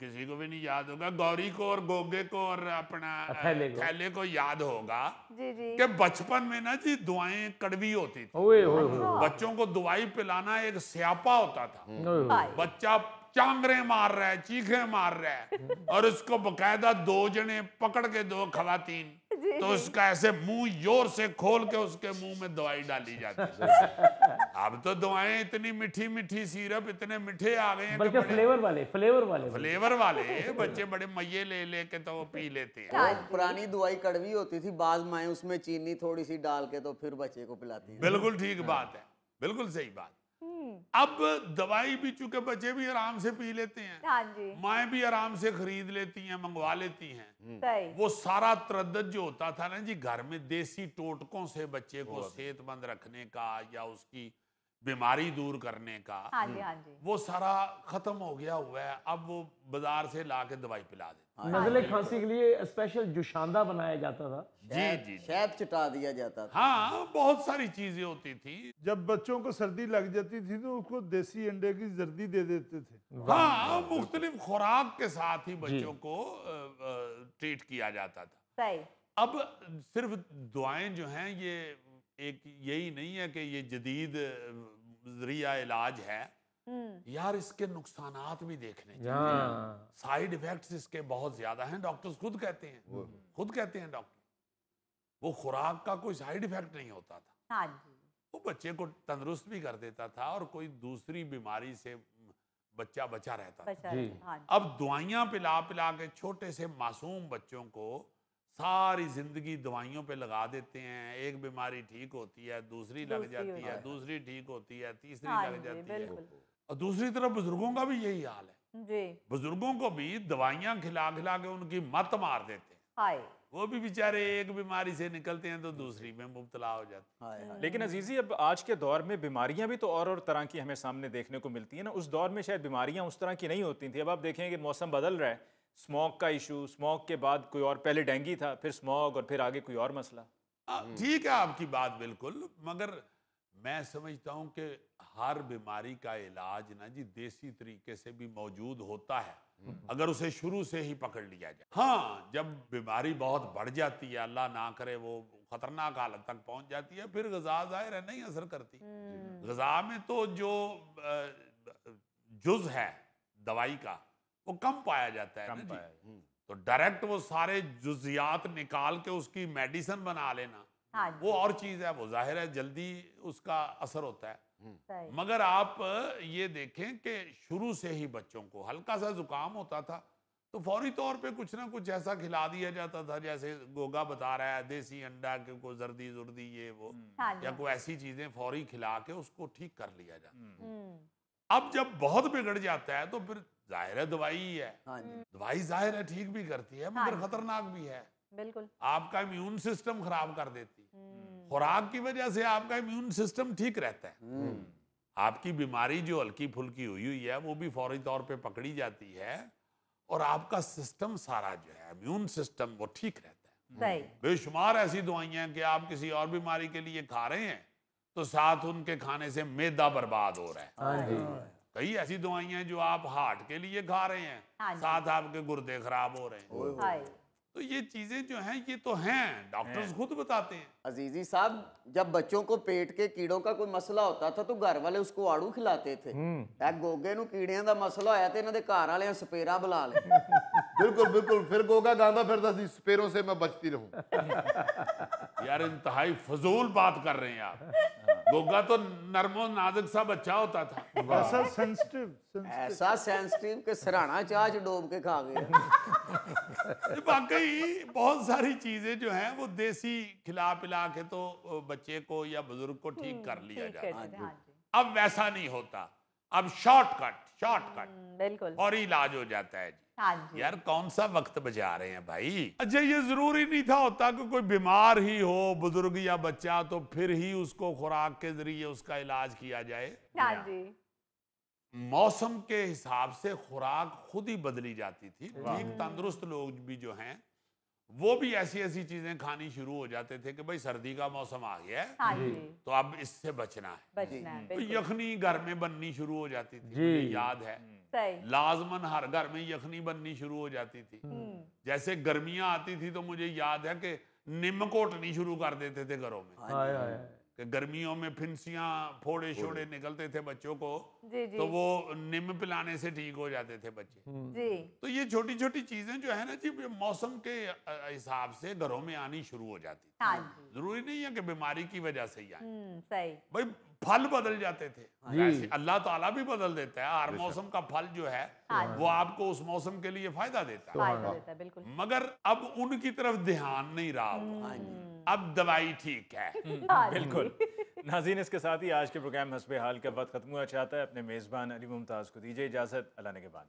किसी को भी नहीं याद होगा, गौरी को और गोगे को और अपना थैले को याद होगा कि बचपन में ना जी दुआएं कड़वी होती थी। बच्चों को दवाई पिलाना एक स्यापा होता था। बच्चा चांगरे मार रहा है, चीखे मार रहा है, और उसको बकायदा दो जने पकड़ के, दो खवातीन, तो उसका ऐसे मुंह जोर से खोल के उसके मुंह में दवाई डाली जाती है। अब तो दवाएं इतनी मीठी मीठी, सिरप इतने मीठे आ गए हैं, बल्कि फ्लेवर वाले बच्चे बड़े मजे ले लेके तो वो पी लेते हैं। और पुरानी दवाई कड़वी होती थी, बाज माएं उसमें चीनी थोड़ी सी डाल के तो फिर बच्चे को पिलाती है। बिल्कुल ठीक बात है, बिल्कुल सही बात। अब दवाई भी चूंकि बच्चे भी आराम से पी लेते हैं, हाँ जी माएं भी आराम से खरीद लेती हैं, मंगवा लेती हैं। सही वो सारा तरद्दुद जो होता था ना जी घर में देसी टोटकों से बच्चे को सेहतमंद रखने का या उसकी बीमारी दूर करने का, हाँ जी वो सारा खत्म हो गया हुआ है। अब वो बाजार से ला के दवाई पिला देते। नज़ले खांसी के लिए स्पेशल जुशांदा बनाया जाता था। जी शहद चिटा दिया जाता था। हाँ, बहुत सारी चीजें होती थी। जब बच्चों को सर्दी लग जाती थी तो उसको देसी अंडे की जर्दी दे देते थे। हाँ, मुख्तलिफ खुराक के साथ ही बच्चों को ट्रीट किया जाता था। सही अब सिर्फ दुआएं जो हैं ये एक यही नहीं है कि ये जदीद जरिया इलाज है यार, इसके नुकसानात भी देखने चाहिए। साइड इफेक्ट्स इसके बहुत ज्यादा हैं, डॉक्टर्स खुद कहते हैं डॉक्टर, वो खुराक का कोई साइड इफेक्ट नहीं होता था। हाँ जी वो बच्चे को तंदुरुस्त भी कर देता था और कोई दूसरी बीमारी से बच्चा बचा रहता था। हाँ जी अब दवाइयां पिला पिला के छोटे से मासूम बच्चों को सारी जिंदगी दवाइयों पे लगा देते हैं। एक बीमारी ठीक होती है, दूसरी लग जाती है, दूसरी ठीक होती है, तीसरी लग जाती है। और दूसरी तरफ बुजुर्गों का भी यही हाल है जी। बुजुर्गों को भी दवाइयां खिला खिला के उनकी मत मार देते हैं। वो भी बेचारे एक बीमारी से निकलते हैं तो दूसरी में मुब्तला हो जाते हैं। लेकिन अजीजी, अब आज के दौर में बीमारियां भी तो और तरह की हमें सामने देखने को मिलती है ना। उस दौर में शायद बीमारियां उस तरह की नहीं होती थी। अब आप देखें कि मौसम बदल रहा है, स्मोक का इशू, स्मोक के बाद कोई और, पहले डेंगू था, फिर स्मोक, और फिर आगे कोई और मसला। ठीक है आपकी बात बिल्कुल, मगर मैं समझता हूं कि हर बीमारी का इलाज ना जी देसी तरीके से भी मौजूद होता है अगर उसे शुरू से ही पकड़ लिया जाए। हाँ, जब बीमारी बहुत बढ़ जाती है, अल्लाह ना करे वो खतरनाक हालत तक पहुंच जाती है, फिर ग़िज़ा ज़ाहिर है नहीं असर करती। ग़िज़ा में तो जो जुज़ है दवाई का वो कम पाया जाता है ना जी। तो डायरेक्ट वो सारे जुज़ियात निकाल के उसकी मेडिसिन बना लेना वो और चीज़ है, वो जाहिर है जल्दी उसका असर होता है। मगर आप ये देखें कि शुरू से ही बच्चों को हल्का सा जुकाम होता था तो फौरी तौर पे कुछ ना कुछ ऐसा खिला दिया जाता था, जैसे गोगा बता रहा है, देसी अंडा के को जर्दी जुर्दी ये वो, या कोई ऐसी चीजें फौरी खिला के उसको ठीक कर लिया जाता। अब जब बहुत बिगड़ जाता है तो फिर जाहिर है दवाई ही है। दवाई जाहिर है ठीक भी करती है मगर खतरनाक भी है। बिल्कुल आपका इम्यून सिस्टम खराब कर देती। खुराक की वजह से आपका इम्यून सिस्टम ठीक रहता है। आपकी बीमारी जो हल्की फुल्की हुई है वो भी फौरी तौर पे पकड़ी जाती है और आपका सिस्टम सारा जो है इम्यून सिस्टम वो ठीक रहता है। बेशुमार ऐसी दवाइयां कि आप किसी और बीमारी के लिए खा रहे हैं तो साथ उनके खाने से मैदा बर्बाद हो रहा है। कई ऐसी दवाइयां हैं जो आप हार्ट के लिए खा रहे हैं, हाँ जी। साथ आपके गुर्दे खराब हो रहे हैं। हाय तो ये चीजें जो हैं ये तो हैं, डॉक्टर्स खुद बताते हैं। अजीजी साहब, जब बच्चों को पेट के कीड़ों का कोई मसला होता था तो घर वाले उसको आड़ू खिलाते थे। ए गोगे नु कीड़ियां दा मसला होया ते इन्हां दे घर वाले स्पेरा बुला ले। बिल्कुल बिल्कुल, फिर गोगा गांदा फिरता सी, स्पेरों से मैं बचती रहूं। यार इंतहाई फजूल बात कर रहे हैं आप। गोगा तो नरमो नाजुक सा बच्चा होता था। ऐसा सेंसिटिव ऐसा सेंसिटिव के सराना चाह च डोब के खा गए। वाकई बहुत सारी चीजें जो हैं वो देसी खिला पिला के तो बच्चे को या बुजुर्ग को ठीक कर लिया ठीक जाता है है। हाँ जी अब वैसा नहीं होता, अब शॉर्टकट बिल्कुल और इलाज हो जाता है जी। हाँ जी यार कौन सा वक्त बचा रहे हैं भाई। अच्छा ये जरूरी नहीं था होता कि कोई बीमार ही हो, बुजुर्ग या बच्चा, तो फिर ही उसको खुराक के जरिए उसका इलाज किया जाए। हाँ जी मौसम के हिसाब से खुराक खुद ही बदली जाती थी। ठीक तंदुरुस्त लोग भी जो हैं वो भी ऐसी ऐसी चीजें खानी शुरू हो जाते थे कि भाई सर्दी का मौसम आ गया है हाँ जी तो अब इससे बचना है। बचना है तो बिल्कुल यखनी घर में बननी शुरू हो जाती थी, मुझे याद है सही लाजमन हर घर में यखनी बननी शुरू हो जाती थी। जैसे गर्मियां आती थी तो मुझे याद है कि निम कोटनी शुरू कर देते थे घरों में कि गर्मियों में फिंसियां फोड़े शोड़े निकलते थे बच्चों को, जी जी तो वो निम पिलाने से ठीक हो जाते थे बच्चे। जी तो ये छोटी छोटी चीजें जो है ना जी मौसम के हिसाब से घरों में आनी शुरू हो जाती थी। हाँ जी जरूरी नहीं है कि बीमारी की वजह से ही आए, सही भाई फल बदल जाते थे। ऐसे अल्लाह ताला भी बदल देता है, हर मौसम का फल जो है वो आपको उस मौसम के लिए फायदा देता है। फायदा देता है बिल्कुल मगर अब उनकी तरफ ध्यान नहीं रहा हुआ। अब दवाई ठीक है। हाँ जी। बिल्कुल। नाज़रीन, इसके साथ ही आज के प्रोग्राम हस्बे हाल का वक्त खत्म हुआ चाहता है। अपने मेज़बान अली मुमताज़ को दीजिए इजाज़त। अल्लाह ने के बाद।